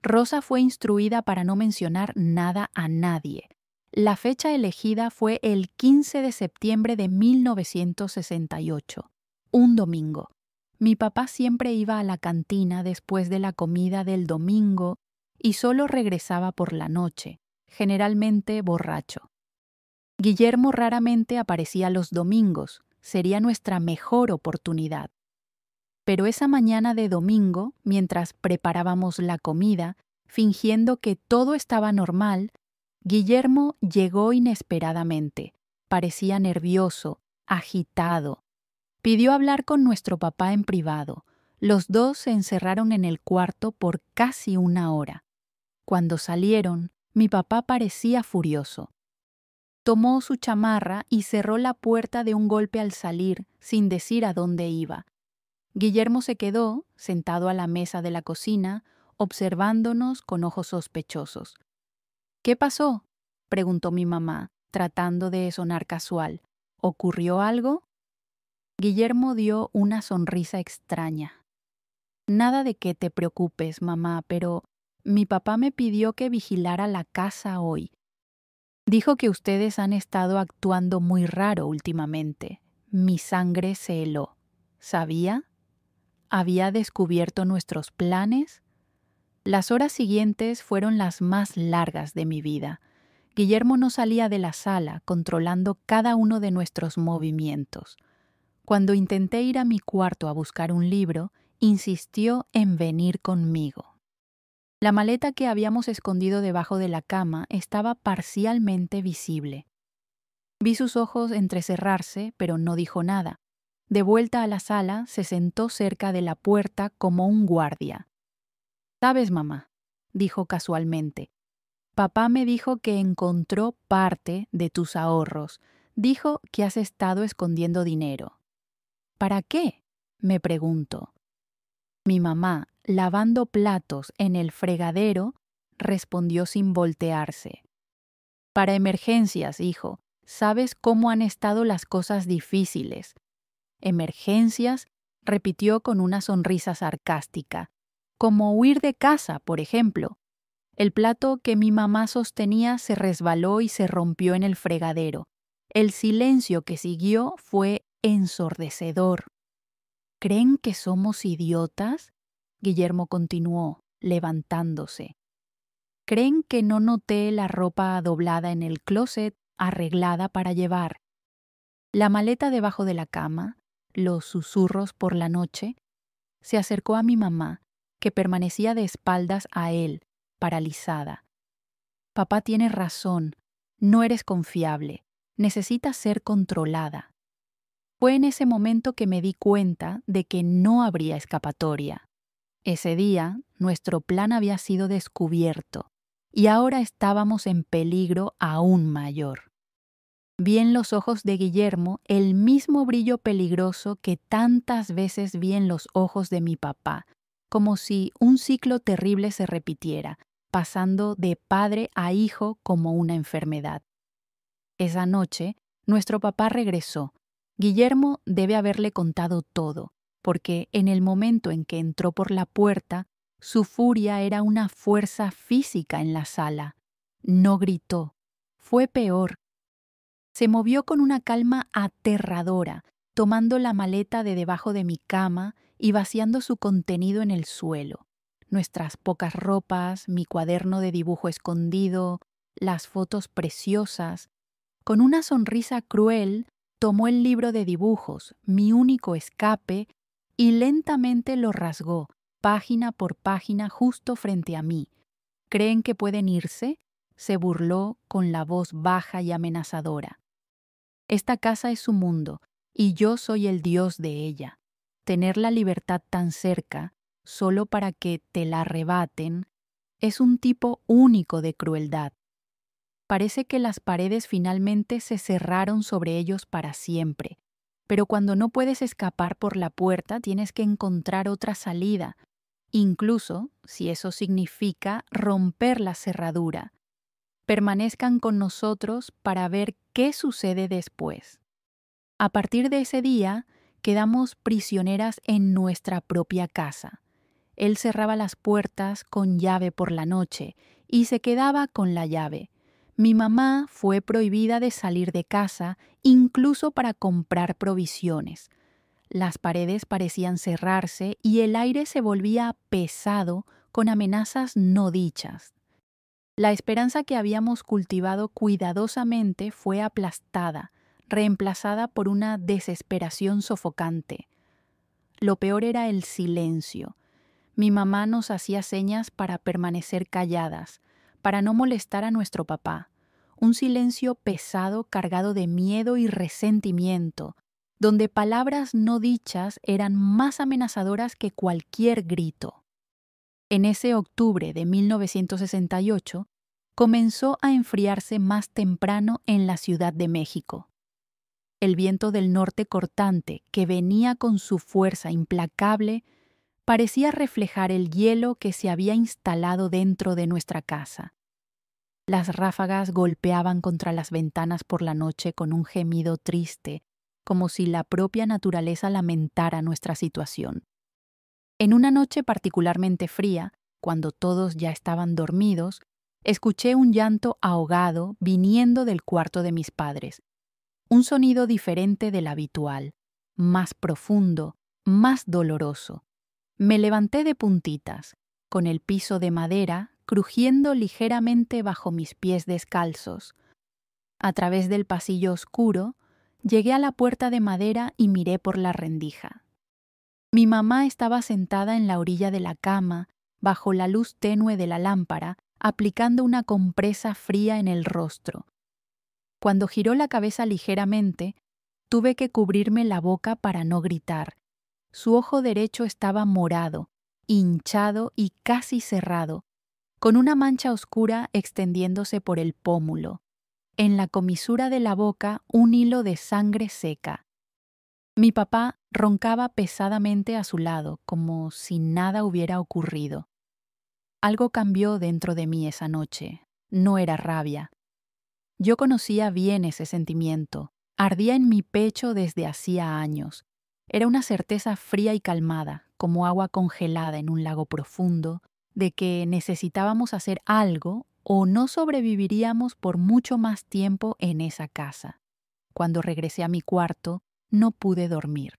Rosa fue instruida para no mencionar nada a nadie. La fecha elegida fue el 15 de septiembre de 1968, un domingo. Mi papá siempre iba a la cantina después de la comida del domingo y solo regresaba por la noche, generalmente borracho. Guillermo raramente aparecía los domingos, sería nuestra mejor oportunidad. Pero esa mañana de domingo, mientras preparábamos la comida, fingiendo que todo estaba normal, Guillermo llegó inesperadamente. Parecía nervioso, agitado. Pidió hablar con nuestro papá en privado. Los dos se encerraron en el cuarto por casi una hora. Cuando salieron, mi papá parecía furioso. Tomó su chamarra y cerró la puerta de un golpe al salir, sin decir a dónde iba. Guillermo se quedó, sentado a la mesa de la cocina, observándonos con ojos sospechosos. «¿Qué pasó?», preguntó mi mamá, tratando de sonar casual. «¿Ocurrió algo?». Guillermo dio una sonrisa extraña. «Nada de que te preocupes, mamá, pero mi papá me pidió que vigilara la casa hoy. Dijo que ustedes han estado actuando muy raro últimamente. Mi sangre se heló. ¿Sabía? ¿Había descubierto nuestros planes?». Las horas siguientes fueron las más largas de mi vida. Guillermo no salía de la sala, controlando cada uno de nuestros movimientos. Cuando intenté ir a mi cuarto a buscar un libro, insistió en venir conmigo. La maleta que habíamos escondido debajo de la cama estaba parcialmente visible. Vi sus ojos entrecerrarse, pero no dijo nada. De vuelta a la sala, se sentó cerca de la puerta como un guardia. «¿Sabes, mamá?», dijo casualmente. «Papá me dijo que encontró parte de tus ahorros. Dijo que has estado escondiendo dinero». «¿Para qué?», me preguntó. Mi mamá, lavando platos en el fregadero, respondió sin voltearse. «Para emergencias, hijo. Sabes cómo han estado las cosas difíciles». «¿Emergencias?», repitió con una sonrisa sarcástica. «Como huir de casa, por ejemplo». El plato que mi mamá sostenía se resbaló y se rompió en el fregadero. El silencio que siguió fue ensordecedor. «¿Creen que somos idiotas?», Guillermo continuó, levantándose. «¿Creen que no noté la ropa doblada en el closet, arreglada para llevar? La maleta debajo de la cama, los susurros por la noche». Se acercó a mi mamá, que permanecía de espaldas a él, paralizada. «Papá tiene razón. No eres confiable. Necesitas ser controlada». Fue en ese momento que me di cuenta de que no habría escapatoria. Ese día, nuestro plan había sido descubierto y ahora estábamos en peligro aún mayor. Vi en los ojos de Guillermo el mismo brillo peligroso que tantas veces vi en los ojos de mi papá, como si un ciclo terrible se repitiera, pasando de padre a hijo como una enfermedad. Esa noche, nuestro papá regresó. Guillermo debe haberle contado todo, porque en el momento en que entró por la puerta, su furia era una fuerza física en la sala. No gritó. Fue peor. Se movió con una calma aterradora, tomando la maleta de debajo de mi cama y vaciando su contenido en el suelo. Nuestras pocas ropas, mi cuaderno de dibujo escondido, las fotos preciosas. Con una sonrisa cruel, tomó el libro de dibujos, mi único escape, y lentamente lo rasgó, página por página, justo frente a mí. «¿Creen que pueden irse?», se burló con la voz baja y amenazadora. «Esta casa es su mundo, y yo soy el dios de ella. Tener la libertad tan cerca, solo para que te la arrebaten, es un tipo único de crueldad». Parece que las paredes finalmente se cerraron sobre ellos para siempre, pero cuando no puedes escapar por la puerta tienes que encontrar otra salida, incluso si eso significa romper la cerradura. Permanezcan con nosotros para ver qué sucede después. A partir de ese día, quedamos prisioneras en nuestra propia casa. Él cerraba las puertas con llave por la noche y se quedaba con la llave. Mi mamá fue prohibida de salir de casa, incluso para comprar provisiones. Las paredes parecían cerrarse y el aire se volvía pesado con amenazas no dichas. La esperanza que habíamos cultivado cuidadosamente fue aplastada, reemplazada por una desesperación sofocante. Lo peor era el silencio. Mi mamá nos hacía señas para permanecer calladas, para no molestar a nuestro papá. Un silencio pesado cargado de miedo y resentimiento, donde palabras no dichas eran más amenazadoras que cualquier grito. En ese octubre de 1968, comenzó a enfriarse más temprano en la Ciudad de México. El viento del norte cortante, que venía con su fuerza implacable, parecía reflejar el hielo que se había instalado dentro de nuestra casa. Las ráfagas golpeaban contra las ventanas por la noche con un gemido triste, como si la propia naturaleza lamentara nuestra situación. En una noche particularmente fría, cuando todos ya estaban dormidos, escuché un llanto ahogado viniendo del cuarto de mis padres. Un sonido diferente del habitual, más profundo, más doloroso. Me levanté de puntitas, con el piso de madera crujiendo ligeramente bajo mis pies descalzos. A través del pasillo oscuro, llegué a la puerta de madera y miré por la rendija. Mi mamá estaba sentada en la orilla de la cama, bajo la luz tenue de la lámpara, aplicando una compresa fría en el rostro. Cuando giró la cabeza ligeramente, tuve que cubrirme la boca para no gritar. Su ojo derecho estaba morado, hinchado y casi cerrado, con una mancha oscura extendiéndose por el pómulo. En la comisura de la boca, un hilo de sangre seca. Mi papá roncaba pesadamente a su lado, como si nada hubiera ocurrido. Algo cambió dentro de mí esa noche. No era rabia. Yo conocía bien ese sentimiento. Ardía en mi pecho desde hacía años. Era una certeza fría y calmada, como agua congelada en un lago profundo, de que necesitábamos hacer algo o no sobreviviríamos por mucho más tiempo en esa casa. Cuando regresé a mi cuarto, no pude dormir.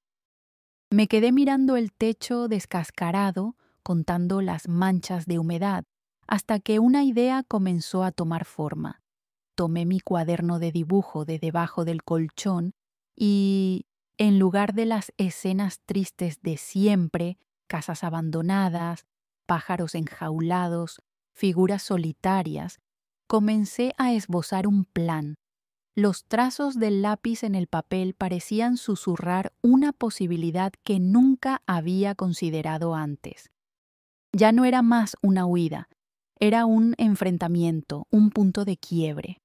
Me quedé mirando el techo descascarado, contando las manchas de humedad, hasta que una idea comenzó a tomar forma. Tomé mi cuaderno de dibujo de debajo del colchón y, en lugar de las escenas tristes de siempre, casas abandonadas, pájaros enjaulados, figuras solitarias, comencé a esbozar un plan. Los trazos del lápiz en el papel parecían susurrar una posibilidad que nunca había considerado antes. Ya no era más una huida, era un enfrentamiento, un punto de quiebre.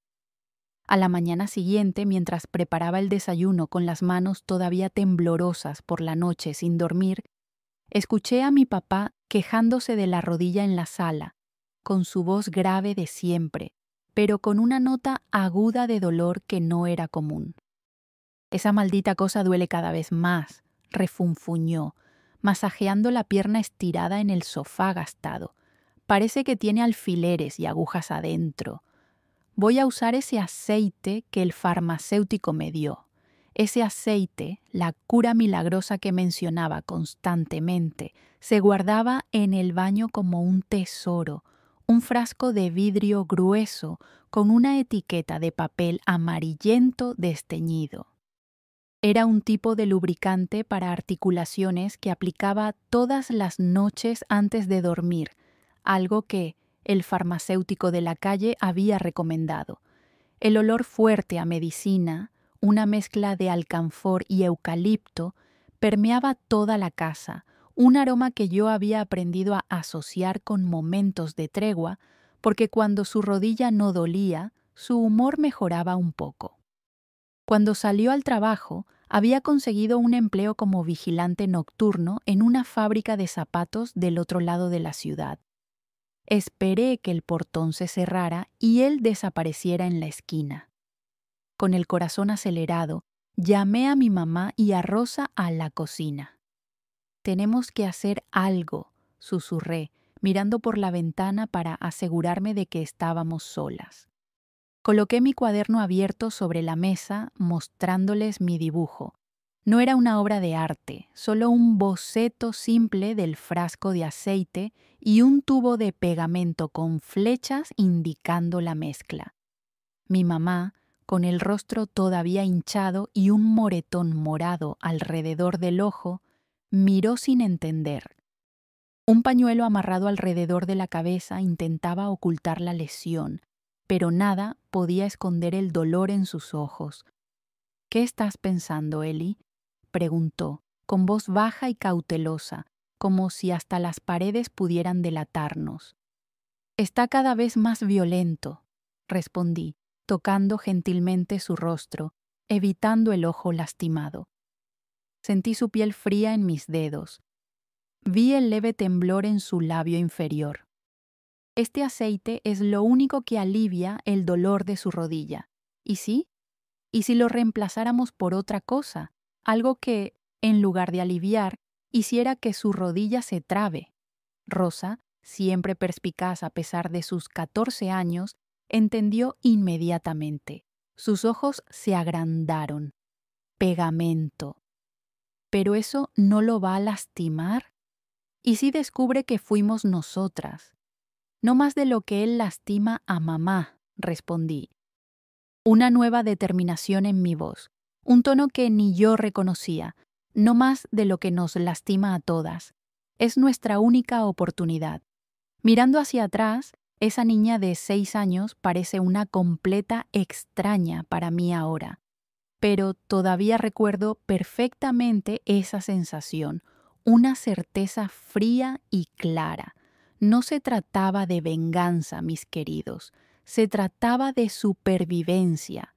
A la mañana siguiente, mientras preparaba el desayuno con las manos todavía temblorosas por la noche sin dormir, escuché a mi papá quejándose de la rodilla en la sala, con su voz grave de siempre, pero con una nota aguda de dolor que no era común. «Esa maldita cosa duele cada vez más», refunfuñó, masajeando la pierna estirada en el sofá gastado. «Parece que tiene alfileres y agujas adentro. Voy a usar ese aceite que el farmacéutico me dio. Ese aceite, la cura milagrosa que mencionaba constantemente, se guardaba en el baño como un tesoro, un frasco de vidrio grueso con una etiqueta de papel amarillento desteñido. Era un tipo de lubricante para articulaciones que aplicaba todas las noches antes de dormir, algo que el farmacéutico de la calle había recomendado. El olor fuerte a medicina, una mezcla de alcanfor y eucalipto, permeaba toda la casa, un aroma que yo había aprendido a asociar con momentos de tregua, porque cuando su rodilla no dolía, su humor mejoraba un poco. Cuando salió al trabajo, había conseguido un empleo como vigilante nocturno en una fábrica de zapatos del otro lado de la ciudad. Esperé que el portón se cerrara y él desapareciera en la esquina. Con el corazón acelerado, llamé a mi mamá y a Rosa a la cocina. «Tenemos que hacer algo», susurré, mirando por la ventana para asegurarme de que estábamos solas. Coloqué mi cuaderno abierto sobre la mesa, mostrándoles mi dibujo. No era una obra de arte, solo un boceto simple del frasco de aceite y un tubo de pegamento con flechas indicando la mezcla. Mi mamá, con el rostro todavía hinchado y un moretón morado alrededor del ojo, miró sin entender. Un pañuelo amarrado alrededor de la cabeza intentaba ocultar la lesión, pero nada podía esconder el dolor en sus ojos. «¿Qué estás pensando, Eli?», preguntó, con voz baja y cautelosa, como si hasta las paredes pudieran delatarnos. «Está cada vez más violento», respondí, tocando gentilmente su rostro, evitando el ojo lastimado. Sentí su piel fría en mis dedos. Vi el leve temblor en su labio inferior. Este aceite es lo único que alivia el dolor de su rodilla. ¿Y sí? ¿Y si lo reemplazáramos por otra cosa? Algo que, en lugar de aliviar, hiciera que su rodilla se trabe. Rosa, siempre perspicaz a pesar de sus 14 años, entendió inmediatamente. Sus ojos se agrandaron. Pegamento. ¿Pero eso no lo va a lastimar? ¿Y si descubre que fuimos nosotras? No más de lo que él lastima a mamá, respondí. Una nueva determinación en mi voz, un tono que ni yo reconocía, no más de lo que nos lastima a todas. Es nuestra única oportunidad. Mirando hacia atrás, esa niña de 6 años parece una completa extraña para mí ahora. Pero todavía recuerdo perfectamente esa sensación, una certeza fría y clara. No se trataba de venganza, mis queridos, se trataba de supervivencia.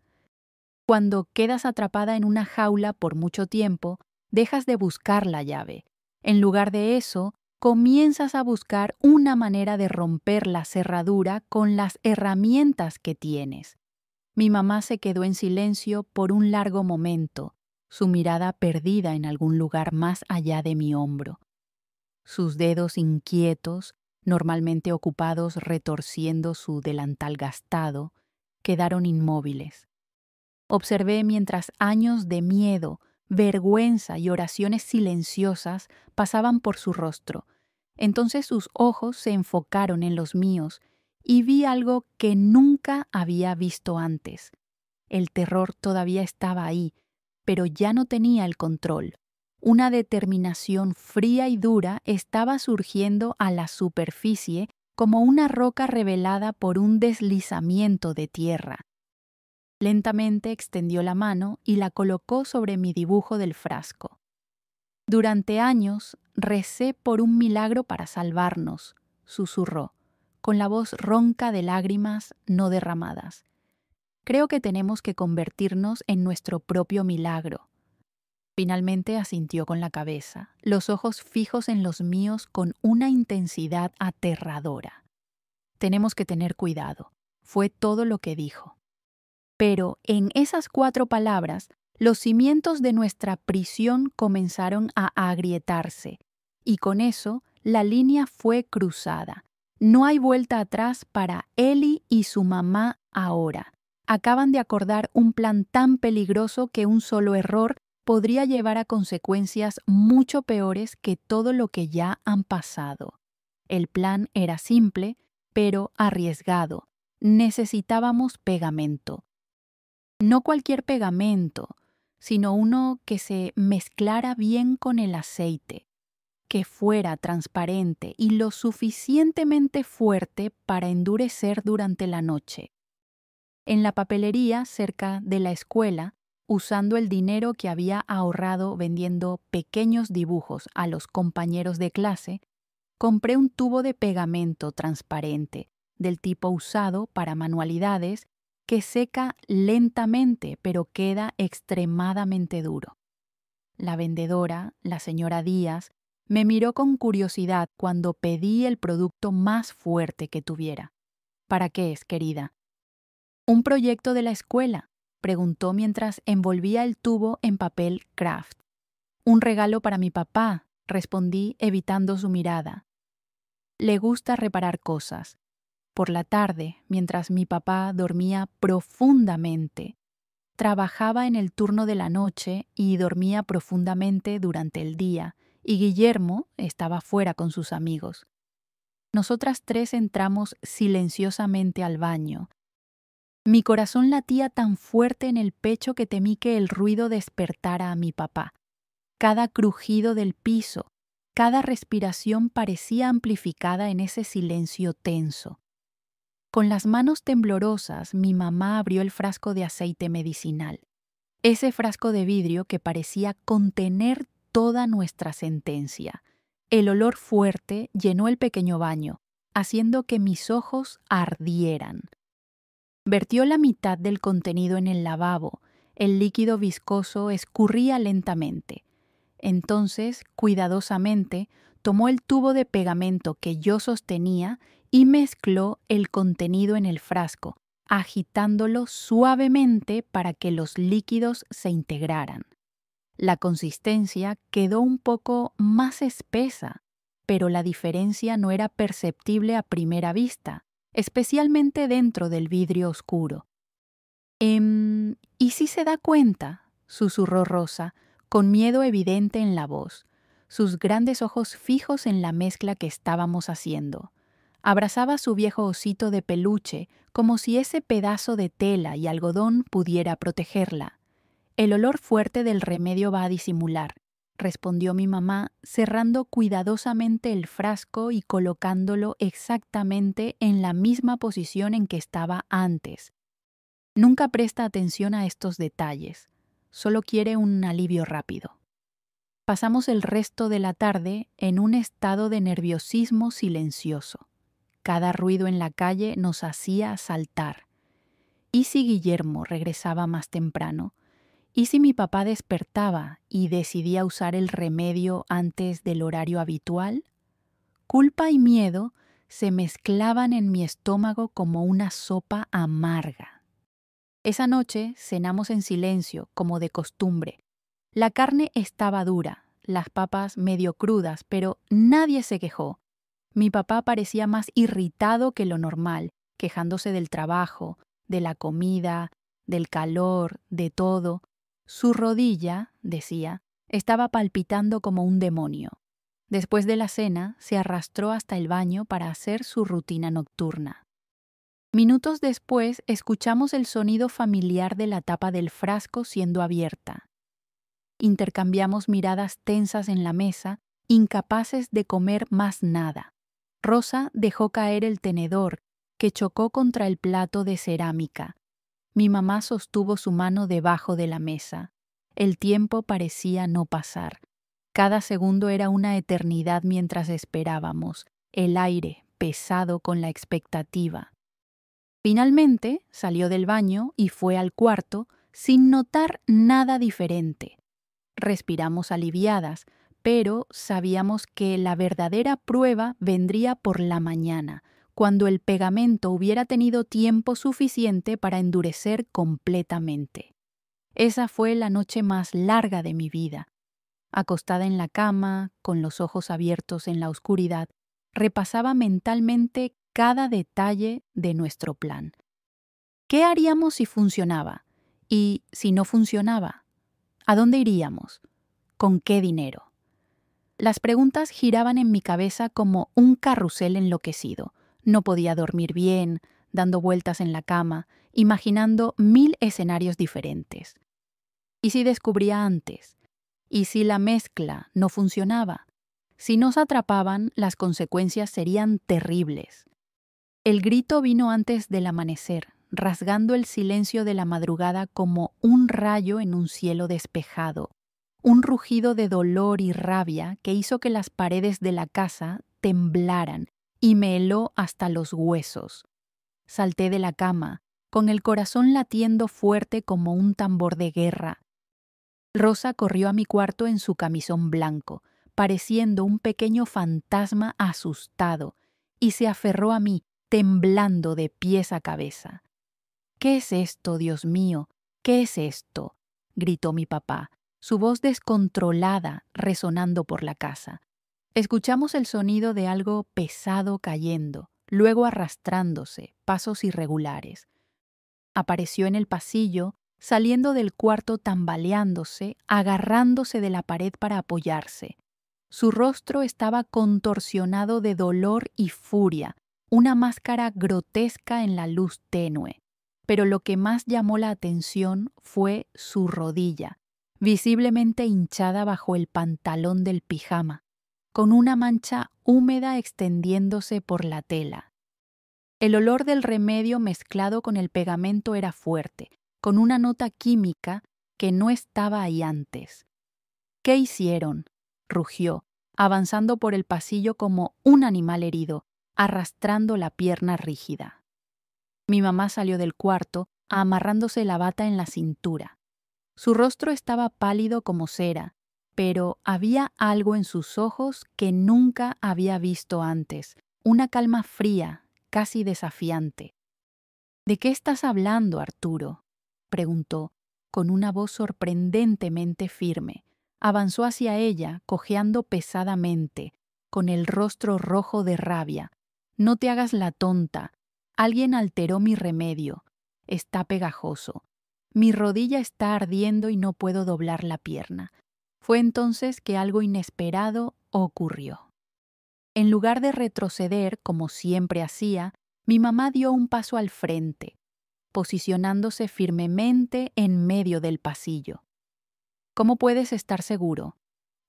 Cuando quedas atrapada en una jaula por mucho tiempo, dejas de buscar la llave. En lugar de eso, comienzas a buscar una manera de romper la cerradura con las herramientas que tienes. Mi mamá se quedó en silencio por un largo momento, su mirada perdida en algún lugar más allá de mi hombro. Sus dedos inquietos, normalmente ocupados retorciendo su delantal gastado, quedaron inmóviles. Observé mientras años de miedo, vergüenza y oraciones silenciosas pasaban por su rostro. Entonces sus ojos se enfocaron en los míos y vi algo que nunca había visto antes. El terror todavía estaba ahí, pero ya no tenía el control. Una determinación fría y dura estaba surgiendo a la superficie como una roca revelada por un deslizamiento de tierra. Lentamente extendió la mano y la colocó sobre mi dibujo del frasco. Durante años recé por un milagro para salvarnos, susurró, con la voz ronca de lágrimas no derramadas. Creo que tenemos que convertirnos en nuestro propio milagro. Finalmente asintió con la cabeza, los ojos fijos en los míos con una intensidad aterradora. Tenemos que tener cuidado, fue todo lo que dijo. Pero en esas 4 palabras, los cimientos de nuestra prisión comenzaron a agrietarse, y con eso la línea fue cruzada. No hay vuelta atrás para Eli y su mamá ahora. Acaban de acordar un plan tan peligroso que un solo error podría llevar a consecuencias mucho peores que todo lo que ya han pasado. El plan era simple, pero arriesgado. Necesitábamos pegamento. No cualquier pegamento, sino uno que se mezclara bien con el aceite, que fuera transparente y lo suficientemente fuerte para endurecer durante la noche. En la papelería cerca de la escuela, usando el dinero que había ahorrado vendiendo pequeños dibujos a los compañeros de clase, compré un tubo de pegamento transparente, del tipo usado para manualidades, que seca lentamente pero queda extremadamente duro. La vendedora, la señora Díaz, me miró con curiosidad cuando pedí el producto más fuerte que tuviera. ¿Para qué es, querida? ¿Un proyecto de la escuela?, preguntó mientras envolvía el tubo en papel craft. Un regalo para mi papá, respondí evitando su mirada. Le gusta reparar cosas. Por la tarde, mientras mi papá dormía profundamente, trabajaba en el turno de la noche y dormía profundamente durante el día, y Guillermo estaba fuera con sus amigos. Nosotras 3 entramos silenciosamente al baño. Mi corazón latía tan fuerte en el pecho que temí que el ruido despertara a mi papá. Cada crujido del piso, cada respiración parecía amplificada en ese silencio tenso. Con las manos temblorosas, mi mamá abrió el frasco de aceite medicinal. Ese frasco de vidrio que parecía contener toda nuestra sentencia. El olor fuerte llenó el pequeño baño, haciendo que mis ojos ardieran. Vertió la mitad del contenido en el lavabo. El líquido viscoso escurría lentamente. Entonces, cuidadosamente, tomó el tubo de pegamento que yo sostenía y mezcló el contenido en el frasco, agitándolo suavemente para que los líquidos se integraran. La consistencia quedó un poco más espesa, pero la diferencia no era perceptible a primera vista, especialmente dentro del vidrio oscuro. ¿Y si se da cuenta?, susurró Rosa, con miedo evidente en la voz, sus grandes ojos fijos en la mezcla que estábamos haciendo. Abrazaba su viejo osito de peluche como si ese pedazo de tela y algodón pudiera protegerla. El olor fuerte del remedio va a disimular, respondió mi mamá, cerrando cuidadosamente el frasco y colocándolo exactamente en la misma posición en que estaba antes. Nunca presta atención a estos detalles, solo quiere un alivio rápido. Pasamos el resto de la tarde en un estado de nerviosismo silencioso. Cada ruido en la calle nos hacía saltar. ¿Y si Guillermo regresaba más temprano? ¿Y si mi papá despertaba y decidía usar el remedio antes del horario habitual? Culpa y miedo se mezclaban en mi estómago como una sopa amarga. Esa noche cenamos en silencio, como de costumbre. La carne estaba dura, las papas medio crudas, pero nadie se quejó. Mi papá parecía más irritado que lo normal, quejándose del trabajo, de la comida, del calor, de todo. Su rodilla, decía, estaba palpitando como un demonio. Después de la cena, se arrastró hasta el baño para hacer su rutina nocturna. Minutos después, escuchamos el sonido familiar de la tapa del frasco siendo abierta. Intercambiamos miradas tensas en la mesa, incapaces de comer más nada. Rosa dejó caer el tenedor, que chocó contra el plato de cerámica. Mi mamá sostuvo su mano debajo de la mesa. El tiempo parecía no pasar. Cada segundo era una eternidad mientras esperábamos, el aire pesado con la expectativa. Finalmente salió del baño y fue al cuarto sin notar nada diferente. Respiramos aliviadas, pero sabíamos que la verdadera prueba vendría por la mañana, cuando el pegamento hubiera tenido tiempo suficiente para endurecer completamente. Esa fue la noche más larga de mi vida. Acostada en la cama, con los ojos abiertos en la oscuridad, repasaba mentalmente cada detalle de nuestro plan. ¿Qué haríamos si funcionaba? ¿Y si no funcionaba? ¿A dónde iríamos? ¿Con qué dinero? Las preguntas giraban en mi cabeza como un carrusel enloquecido. No podía dormir bien, dando vueltas en la cama, imaginando 1000 escenarios diferentes. ¿Y si descubría antes? ¿Y si la mezcla no funcionaba? Si nos atrapaban, las consecuencias serían terribles. El grito vino antes del amanecer, rasgando el silencio de la madrugada como un rayo en un cielo despejado. Un rugido de dolor y rabia que hizo que las paredes de la casa temblaran y me heló hasta los huesos. Salté de la cama, con el corazón latiendo fuerte como un tambor de guerra. Rosa corrió a mi cuarto en su camisón blanco, pareciendo un pequeño fantasma asustado, y se aferró a mí, temblando de pies a cabeza. «¿Qué es esto, Dios mío? ¿Qué es esto?», gritó mi papá, su voz descontrolada resonando por la casa. Escuchamos el sonido de algo pesado cayendo, luego arrastrándose, pasos irregulares. Apareció en el pasillo, saliendo del cuarto tambaleándose, agarrándose de la pared para apoyarse. Su rostro estaba contorsionado de dolor y furia, una máscara grotesca en la luz tenue. Pero lo que más llamó la atención fue su rodilla, visiblemente hinchada bajo el pantalón del pijama, con una mancha húmeda extendiéndose por la tela. El olor del remedio mezclado con el pegamento era fuerte, con una nota química que no estaba ahí antes. «¿Qué hicieron?», rugió, avanzando por el pasillo como un animal herido, arrastrando la pierna rígida. Mi mamá salió del cuarto, amarrándose la bata en la cintura. Su rostro estaba pálido como cera, pero había algo en sus ojos que nunca había visto antes, una calma fría, casi desafiante. ¿De qué estás hablando, Arturo?, preguntó, con una voz sorprendentemente firme. Avanzó hacia ella, cojeando pesadamente, con el rostro rojo de rabia. No te hagas la tonta. Alguien alteró mi remedio. Está pegajoso. Mi rodilla está ardiendo y no puedo doblar la pierna. Fue entonces que algo inesperado ocurrió. En lugar de retroceder, como siempre hacía, mi mamá dio un paso al frente, posicionándose firmemente en medio del pasillo. ¿Cómo puedes estar seguro?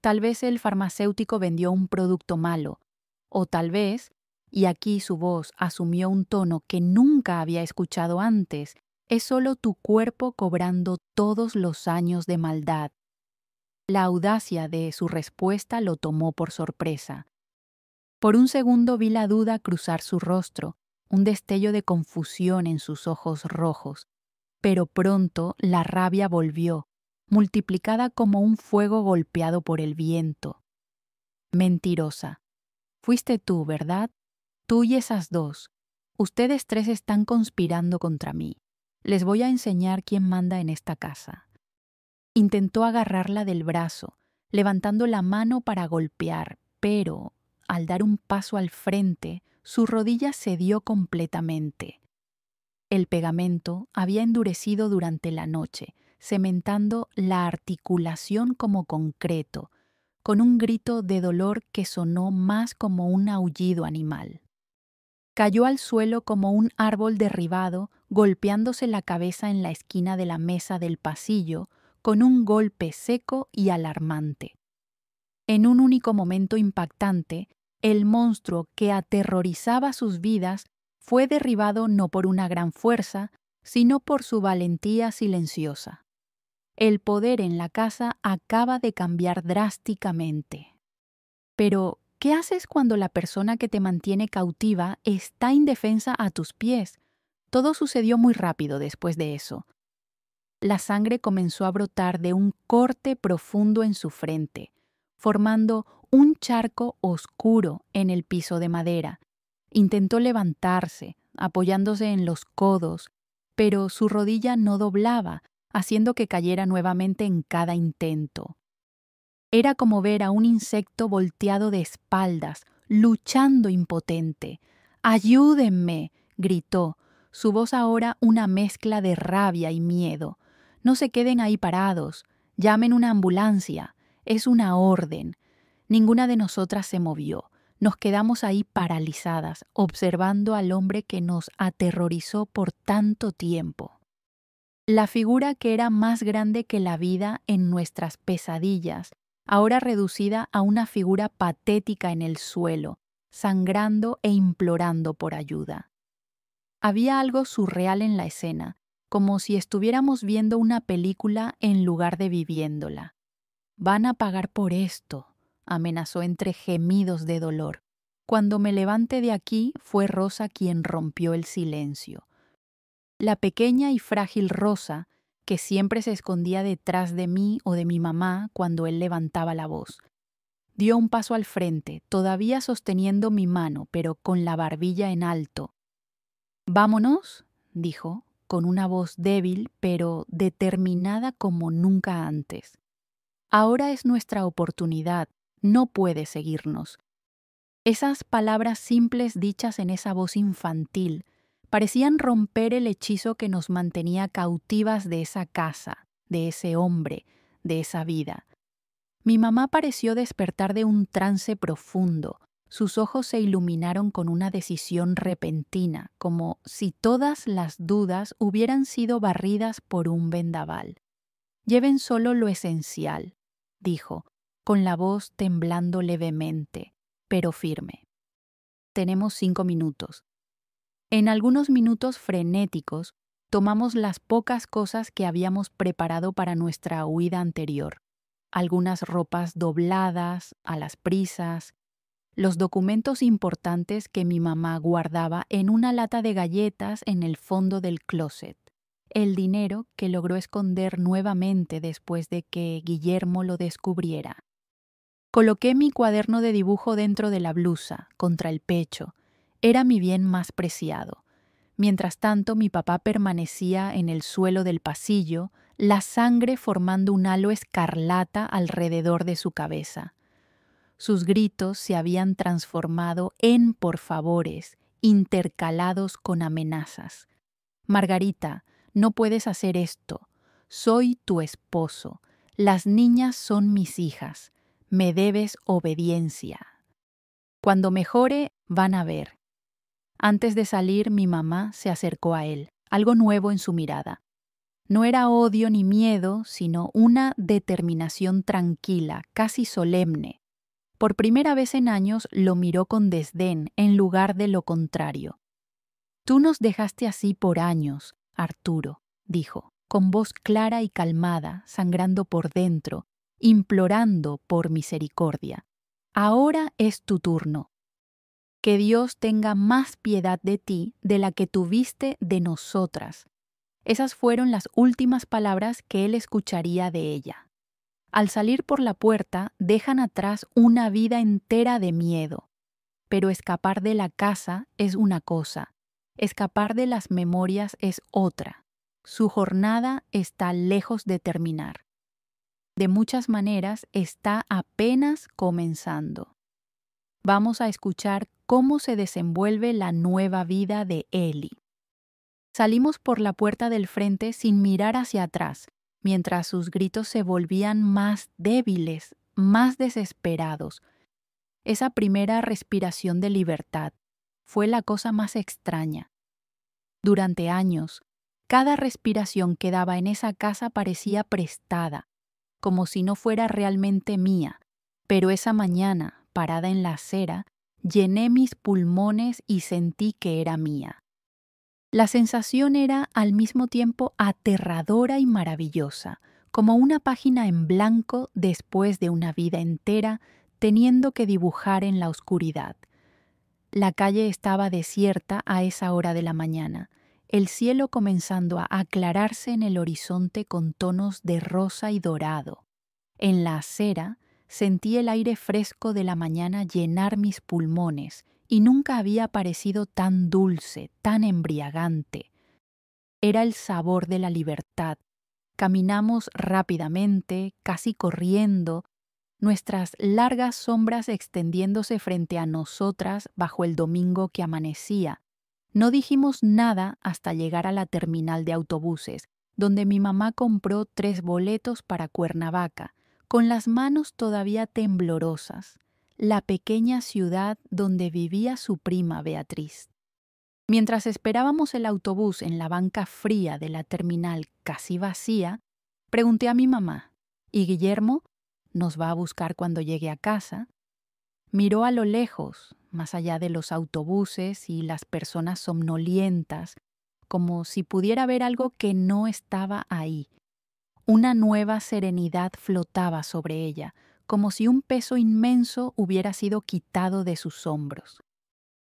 Tal vez el farmacéutico vendió un producto malo, o tal vez, y aquí su voz asumió un tono que nunca había escuchado antes, es solo tu cuerpo cobrando todos los años de maldad. La audacia de su respuesta lo tomó por sorpresa. Por un segundo vi la duda cruzar su rostro, un destello de confusión en sus ojos rojos, pero pronto la rabia volvió, multiplicada como un fuego golpeado por el viento. Mentirosa. Fuiste tú, ¿verdad? Tú y esas dos. Ustedes tres están conspirando contra mí. Les voy a enseñar quién manda en esta casa. Intentó agarrarla del brazo, levantando la mano para golpear, pero, al dar un paso al frente, su rodilla cedió completamente. El pegamento había endurecido durante la noche, cementando la articulación como concreto, con un grito de dolor que sonó más como un aullido animal. Cayó al suelo como un árbol derribado, golpeándose la cabeza en la esquina de la mesa del pasillo, con un golpe seco y alarmante. En un único momento impactante, el monstruo que aterrorizaba sus vidas fue derribado no por una gran fuerza, sino por su valentía silenciosa. El poder en la casa acaba de cambiar drásticamente. Pero, ¿qué haces cuando la persona que te mantiene cautiva está indefensa a tus pies? Todo sucedió muy rápido después de eso. La sangre comenzó a brotar de un corte profundo en su frente, formando un charco oscuro en el piso de madera. Intentó levantarse, apoyándose en los codos, pero su rodilla no doblaba, haciendo que cayera nuevamente en cada intento. Era como ver a un insecto volteado de espaldas, luchando impotente. ¡Ayúdenme!, gritó, su voz ahora una mezcla de rabia y miedo. No se queden ahí parados, llamen una ambulancia, es una orden. Ninguna de nosotras se movió. Nos quedamos ahí paralizadas, observando al hombre que nos aterrorizó por tanto tiempo. La figura que era más grande que la vida en nuestras pesadillas, ahora reducida a una figura patética en el suelo, sangrando e implorando por ayuda. Había algo surreal en la escena, como si estuviéramos viendo una película en lugar de viviéndola. «Van a pagar por esto», amenazó entre gemidos de dolor. Cuando me levante de aquí, fue Rosa quien rompió el silencio. La pequeña y frágil Rosa, que siempre se escondía detrás de mí o de mi mamá cuando él levantaba la voz. Dio un paso al frente, todavía sosteniendo mi mano, pero con la barbilla en alto. «Vámonos», dijo, con una voz débil, pero determinada como nunca antes. «Ahora es nuestra oportunidad, no puede seguirnos». Esas palabras simples dichas en esa voz infantil parecían romper el hechizo que nos mantenía cautivas de esa casa, de ese hombre, de esa vida. Mi mamá pareció despertar de un trance profundo. Sus ojos se iluminaron con una decisión repentina, como si todas las dudas hubieran sido barridas por un vendaval. «Lleven solo lo esencial», dijo, con la voz temblando levemente, pero firme. «Tenemos 5 minutos». En algunos minutos frenéticos, tomamos las pocas cosas que habíamos preparado para nuestra huida anterior. Algunas ropas dobladas, a las prisas, los documentos importantes que mi mamá guardaba en una lata de galletas en el fondo del closet, el dinero que logró esconder nuevamente después de que Guillermo lo descubriera. Coloqué mi cuaderno de dibujo dentro de la blusa, contra el pecho. Era mi bien más preciado. Mientras tanto, mi papá permanecía en el suelo del pasillo, la sangre formando un halo escarlata alrededor de su cabeza. Sus gritos se habían transformado en porfavores, intercalados con amenazas. Margarita, no puedes hacer esto. Soy tu esposo. Las niñas son mis hijas. Me debes obediencia. Cuando mejore, van a ver. Antes de salir, mi mamá se acercó a él, algo nuevo en su mirada. No era odio ni miedo, sino una determinación tranquila, casi solemne. Por primera vez en años lo miró con desdén en lugar de lo contrario. Tú nos dejaste así por años, Arturo, dijo, con voz clara y calmada, sangrando por dentro, implorando por misericordia. Ahora es tu turno. Que Dios tenga más piedad de ti de la que tuviste de nosotras. Esas fueron las últimas palabras que él escucharía de ella. Al salir por la puerta, dejan atrás una vida entera de miedo. Pero escapar de la casa es una cosa, escapar de las memorias es otra. Su jornada está lejos de terminar. De muchas maneras está apenas comenzando. Vamos a escuchar cómo se desenvuelve la nueva vida de Eli. Salimos por la puerta del frente sin mirar hacia atrás, mientras sus gritos se volvían más débiles, más desesperados. Esa primera respiración de libertad fue la cosa más extraña. Durante años, cada respiración que daba en esa casa parecía prestada, como si no fuera realmente mía, pero esa mañana, parada en la acera, llené mis pulmones y sentí que era mía. La sensación era al mismo tiempo aterradora y maravillosa, como una página en blanco después de una vida entera teniendo que dibujar en la oscuridad. La calle estaba desierta a esa hora de la mañana, el cielo comenzando a aclararse en el horizonte con tonos de rosa y dorado. En la acera sentí el aire fresco de la mañana llenar mis pulmones y nunca había parecido tan dulce, tan embriagante. Era el sabor de la libertad. Caminamos rápidamente, casi corriendo, nuestras largas sombras extendiéndose frente a nosotras bajo el domingo que amanecía. No dijimos nada hasta llegar a la terminal de autobuses, donde mi mamá compró 3 boletos para Cuernavaca, con las manos todavía temblorosas, la pequeña ciudad donde vivía su prima Beatriz. Mientras esperábamos el autobús en la banca fría de la terminal casi vacía, pregunté a mi mamá, ¿y Guillermo? ¿Nos va a buscar cuando llegue a casa? Miró a lo lejos, más allá de los autobuses y las personas somnolientas, como si pudiera ver algo que no estaba ahí. Una nueva serenidad flotaba sobre ella, como si un peso inmenso hubiera sido quitado de sus hombros.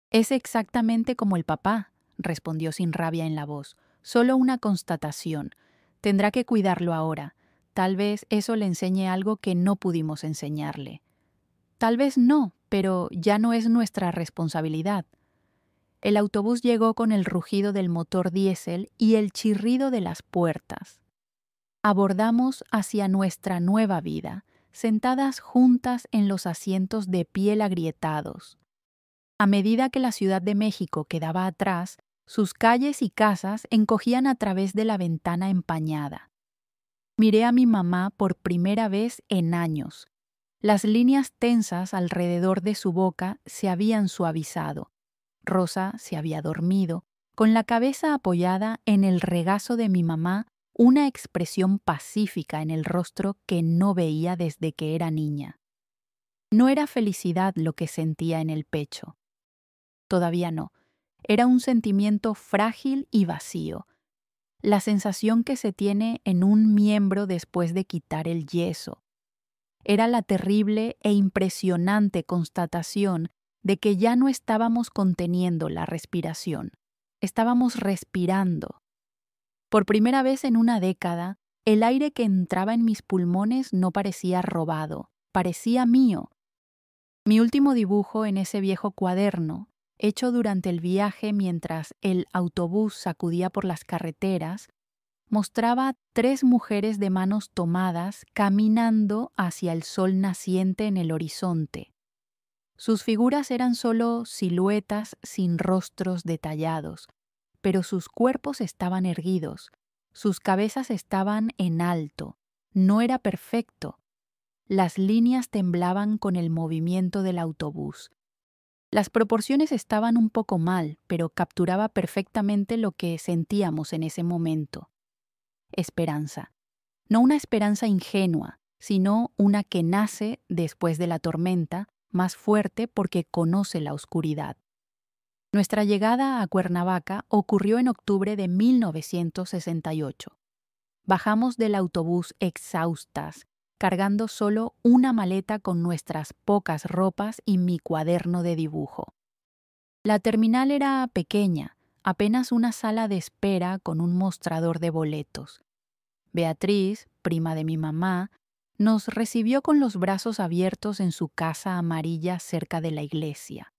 Es exactamente como el papá, respondió sin rabia en la voz, solo una constatación. Tendrá que cuidarlo ahora. Tal vez eso le enseñe algo que no pudimos enseñarle. Tal vez no, pero ya no es nuestra responsabilidad. El autobús llegó con el rugido del motor diésel y el chirrido de las puertas. Abordamos hacia nuestra nueva vida, sentadas juntas en los asientos de piel agrietados. A medida que la Ciudad de México quedaba atrás, sus calles y casas encogían a través de la ventana empañada. Miré a mi mamá por primera vez en años. Las líneas tensas alrededor de su boca se habían suavizado. Rosa se había dormido, con la cabeza apoyada en el regazo de mi mamá, una expresión pacífica en el rostro que no veía desde que era niña. No era felicidad lo que sentía en el pecho. Todavía no. Era un sentimiento frágil y vacío. La sensación que se tiene en un miembro después de quitar el yeso. Era la terrible e impresionante constatación de que ya no estábamos conteniendo la respiración, estábamos respirando. Por primera vez en una década, el aire que entraba en mis pulmones no parecía robado, parecía mío. Mi último dibujo en ese viejo cuaderno, hecho durante el viaje mientras el autobús sacudía por las carreteras, mostraba 3 mujeres de manos tomadas caminando hacia el sol naciente en el horizonte. Sus figuras eran solo siluetas sin rostros detallados, pero sus cuerpos estaban erguidos, sus cabezas estaban en alto. No era perfecto. Las líneas temblaban con el movimiento del autobús. Las proporciones estaban un poco mal, pero capturaba perfectamente lo que sentíamos en ese momento. Esperanza. No una esperanza ingenua, sino una que nace después de la tormenta, más fuerte porque conoce la oscuridad. Nuestra llegada a Cuernavaca ocurrió en octubre de 1968. Bajamos del autobús exhaustas, cargando solo una maleta con nuestras pocas ropas y mi cuaderno de dibujo. La terminal era pequeña, apenas una sala de espera con un mostrador de boletos. Beatriz, prima de mi mamá, nos recibió con los brazos abiertos en su casa amarilla cerca de la iglesia.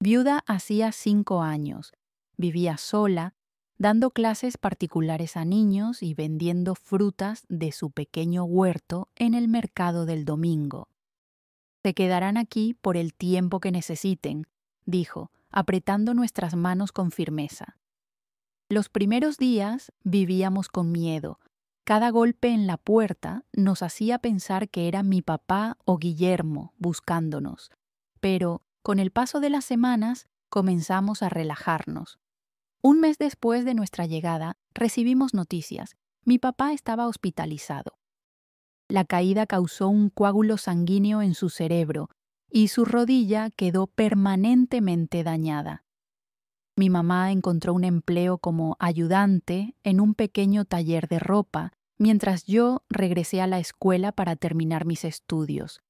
Viuda hacía 5 años, vivía sola, dando clases particulares a niños y vendiendo frutas de su pequeño huerto en el mercado del domingo. Se quedarán aquí por el tiempo que necesiten, dijo, apretando nuestras manos con firmeza. Los primeros días vivíamos con miedo. Cada golpe en la puerta nos hacía pensar que era mi papá o Guillermo buscándonos, pero con el paso de las semanas comenzamos a relajarnos. Un mes después de nuestra llegada, recibimos noticias. Mi papá estaba hospitalizado. La caída causó un coágulo sanguíneo en su cerebro y su rodilla quedó permanentemente dañada. Mi mamá encontró un empleo como ayudante en un pequeño taller de ropa, mientras yo regresé a la escuela para terminar mis estudios.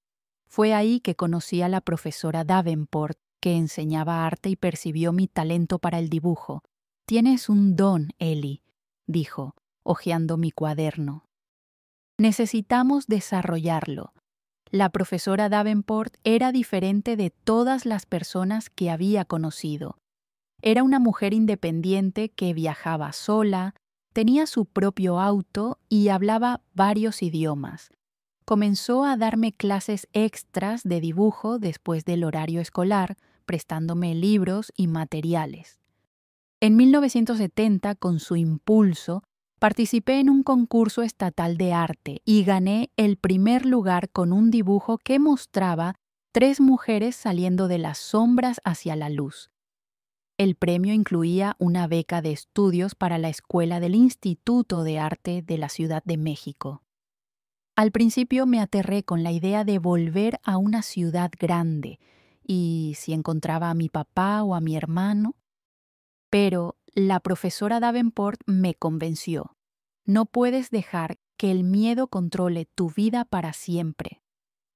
Fue ahí que conocí a la profesora Davenport, que enseñaba arte y percibió mi talento para el dibujo. «Tienes un don, Ellie», dijo, hojeando mi cuaderno. «Necesitamos desarrollarlo». La profesora Davenport era diferente de todas las personas que había conocido. Era una mujer independiente que viajaba sola, tenía su propio auto y hablaba varios idiomas. Comenzó a darme clases extras de dibujo después del horario escolar, prestándome libros y materiales. En 1970, con su impulso, participé en un concurso estatal de arte y gané el primer lugar con un dibujo que mostraba 3 mujeres saliendo de las sombras hacia la luz. El premio incluía una beca de estudios para la escuela del Instituto de Arte de la Ciudad de México. Al principio me aterré con la idea de volver a una ciudad grande y si encontraba a mi papá o a mi hermano. Pero la profesora Davenport me convenció. No puedes dejar que el miedo controle tu vida para siempre.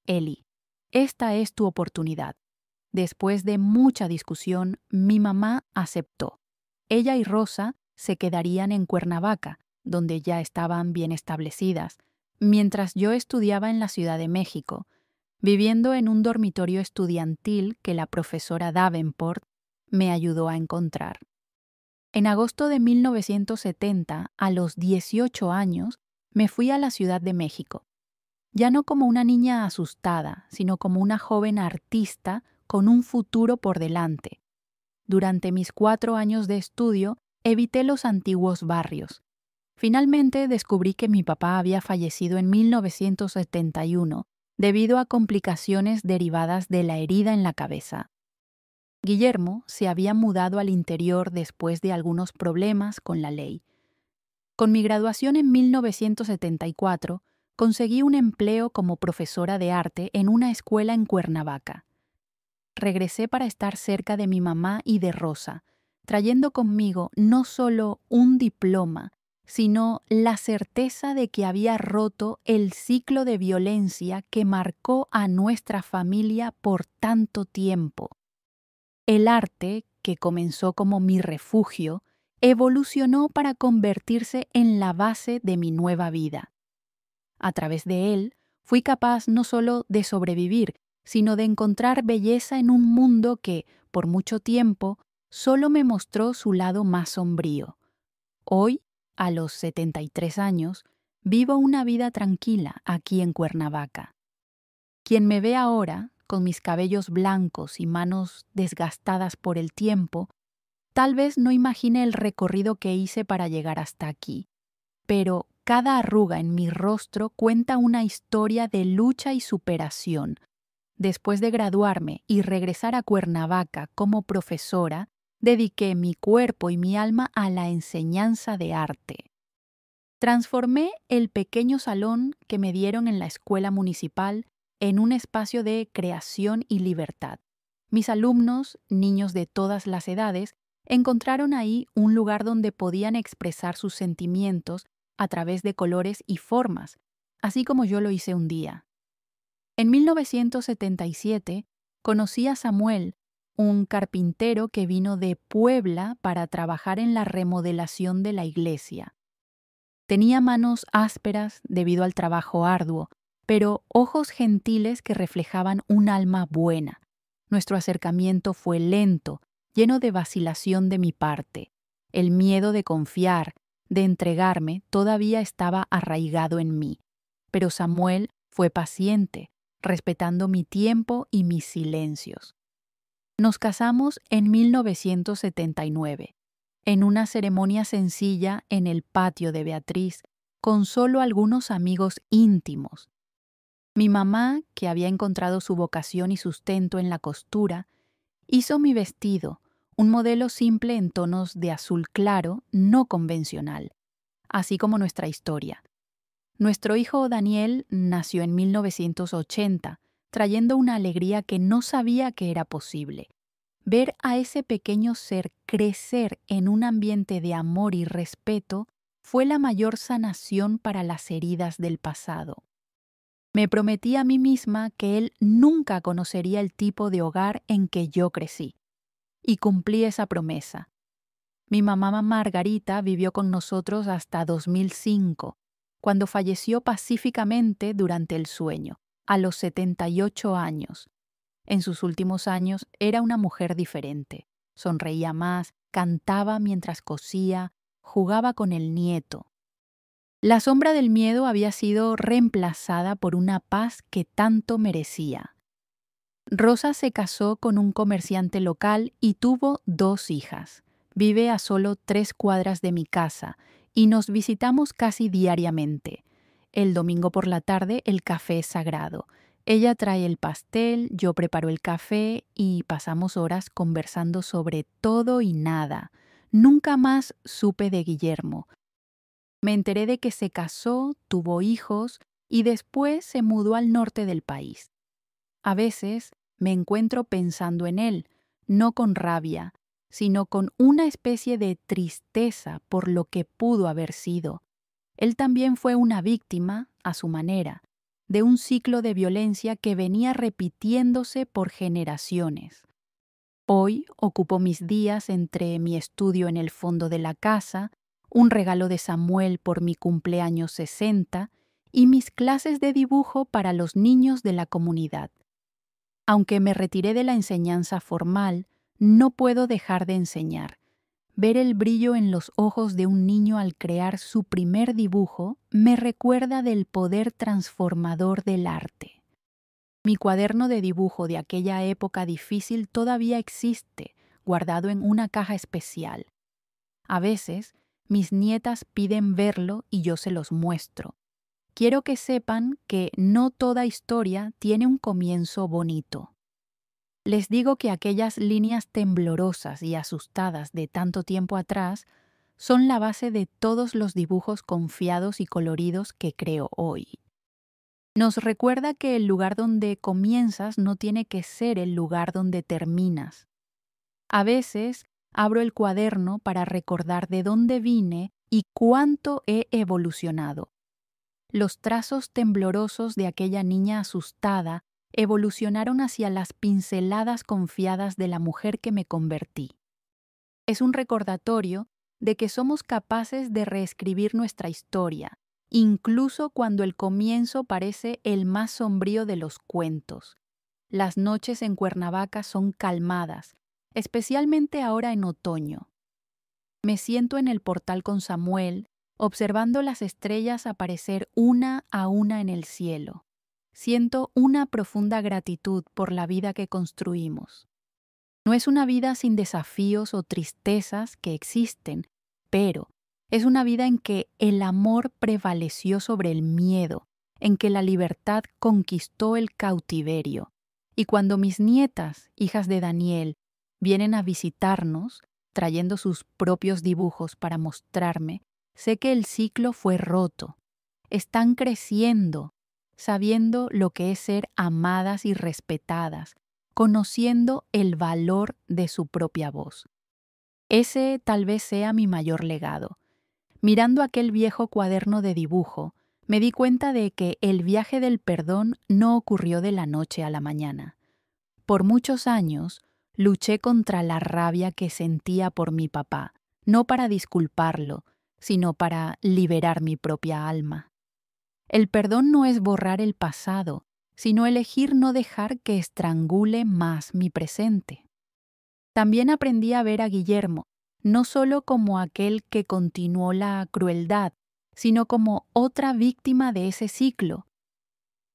Ellie, esta es tu oportunidad. Después de mucha discusión, mi mamá aceptó. Ella y Rosa se quedarían en Cuernavaca, donde ya estaban bien establecidas, mientras yo estudiaba en la Ciudad de México, viviendo en un dormitorio estudiantil que la profesora Davenport me ayudó a encontrar. En agosto de 1970, a los 18 años, me fui a la Ciudad de México. Ya no como una niña asustada, sino como una joven artista con un futuro por delante. Durante mis 4 años de estudio, evité los antiguos barrios. Finalmente descubrí que mi papá había fallecido en 1971 debido a complicaciones derivadas de la herida en la cabeza. Guillermo se había mudado al interior después de algunos problemas con la ley. Con mi graduación en 1974, conseguí un empleo como profesora de arte en una escuela en Cuernavaca. Regresé para estar cerca de mi mamá y de Rosa, trayendo conmigo no solo un diploma, sino la certeza de que había roto el ciclo de violencia que marcó a nuestra familia por tanto tiempo. El arte, que comenzó como mi refugio, evolucionó para convertirse en la base de mi nueva vida. A través de él, fui capaz no solo de sobrevivir, sino de encontrar belleza en un mundo que, por mucho tiempo, solo me mostró su lado más sombrío. Hoy, a los 73 años, vivo una vida tranquila aquí en Cuernavaca. Quien me ve ahora, con mis cabellos blancos y manos desgastadas por el tiempo, tal vez no imagine el recorrido que hice para llegar hasta aquí, pero cada arruga en mi rostro cuenta una historia de lucha y superación. Después de graduarme y regresar a Cuernavaca como profesora, dediqué mi cuerpo y mi alma a la enseñanza de arte. Transformé el pequeño salón que me dieron en la escuela municipal en un espacio de creación y libertad. Mis alumnos, niños de todas las edades, encontraron ahí un lugar donde podían expresar sus sentimientos a través de colores y formas, así como yo lo hice un día. En 1977 conocí a Samuel, un carpintero que vino de Puebla para trabajar en la remodelación de la iglesia. Tenía manos ásperas debido al trabajo arduo, pero ojos gentiles que reflejaban un alma buena. Nuestro acercamiento fue lento, lleno de vacilación de mi parte. El miedo de confiar, de entregarme, todavía estaba arraigado en mí. Pero Samuel fue paciente, respetando mi tiempo y mis silencios. Nos casamos en 1979, en una ceremonia sencilla en el patio de Beatriz, con solo algunos amigos íntimos. Mi mamá, que había encontrado su vocación y sustento en la costura, hizo mi vestido, un modelo simple en tonos de azul claro, no convencional, así como nuestra historia. Nuestro hijo Daniel nació en 1980, trayendo una alegría que no sabía que era posible. Ver a ese pequeño ser crecer en un ambiente de amor y respeto fue la mayor sanación para las heridas del pasado. Me prometí a mí misma que él nunca conocería el tipo de hogar en que yo crecí. Y cumplí esa promesa. Mi mamá Margarita vivió con nosotros hasta 2005, cuando falleció pacíficamente durante el sueño, a los 78 años. En sus últimos años era una mujer diferente. Sonreía más, cantaba mientras cosía, jugaba con el nieto. La sombra del miedo había sido reemplazada por una paz que tanto merecía. Rosa se casó con un comerciante local y tuvo 2 hijas. Vive a solo 3 cuadras de mi casa y nos visitamos casi diariamente. El domingo por la tarde el café es sagrado. Ella trae el pastel, yo preparo el café y pasamos horas conversando sobre todo y nada. Nunca más supe de Guillermo. Me enteré de que se casó, tuvo hijos y después se mudó al norte del país. A veces me encuentro pensando en él, no con rabia, sino con una especie de tristeza por lo que pudo haber sido. Él también fue una víctima, a su manera, de un ciclo de violencia que venía repitiéndose por generaciones. Hoy ocupo mis días entre mi estudio en el fondo de la casa, un regalo de Samuel por mi cumpleaños 60 y mis clases de dibujo para los niños de la comunidad. Aunque me retiré de la enseñanza formal, no puedo dejar de enseñar. Ver el brillo en los ojos de un niño al crear su primer dibujo me recuerda del poder transformador del arte. Mi cuaderno de dibujo de aquella época difícil todavía existe, guardado en una caja especial. A veces, mis nietas piden verlo y yo se los muestro. Quiero que sepan que no toda historia tiene un comienzo bonito. Les digo que aquellas líneas temblorosas y asustadas de tanto tiempo atrás son la base de todos los dibujos confiados y coloridos que creo hoy. Nos recuerda que el lugar donde comienzas no tiene que ser el lugar donde terminas. A veces abro el cuaderno para recordar de dónde vine y cuánto he evolucionado. Los trazos temblorosos de aquella niña asustada evolucionaron hacia las pinceladas confiadas de la mujer que me convertí. Es un recordatorio de que somos capaces de reescribir nuestra historia, incluso cuando el comienzo parece el más sombrío de los cuentos. Las noches en Cuernavaca son calmadas, especialmente ahora en otoño. Me siento en el portal con Samuel, observando las estrellas aparecer una a una en el cielo. Siento una profunda gratitud por la vida que construimos. No es una vida sin desafíos o tristezas que existen, pero es una vida en que el amor prevaleció sobre el miedo, en que la libertad conquistó el cautiverio. Y cuando mis nietas, hijas de Daniel, vienen a visitarnos, trayendo sus propios dibujos para mostrarme, sé que el ciclo fue roto. Están creciendo, sabiendo lo que es ser amadas y respetadas, conociendo el valor de su propia voz. Ese tal vez sea mi mayor legado. Mirando aquel viejo cuaderno de dibujo, me di cuenta de que el viaje del perdón no ocurrió de la noche a la mañana. Por muchos años, luché contra la rabia que sentía por mi papá, no para disculparlo, sino para liberar mi propia alma. El perdón no es borrar el pasado, sino elegir no dejar que estrangule más mi presente. También aprendí a ver a Guillermo, no solo como aquel que continuó la crueldad, sino como otra víctima de ese ciclo.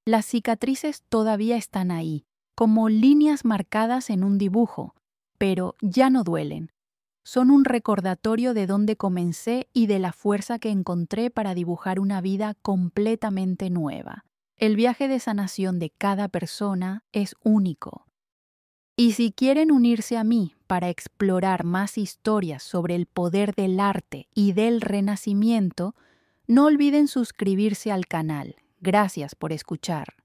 Las cicatrices todavía están ahí, como líneas marcadas en un dibujo, pero ya no duelen. Son un recordatorio de dónde comencé y de la fuerza que encontré para dibujar una vida completamente nueva. El viaje de sanación de cada persona es único. Y si quieren unirse a mí para explorar más historias sobre el poder del arte y del renacimiento, no olviden suscribirse al canal. Gracias por escuchar.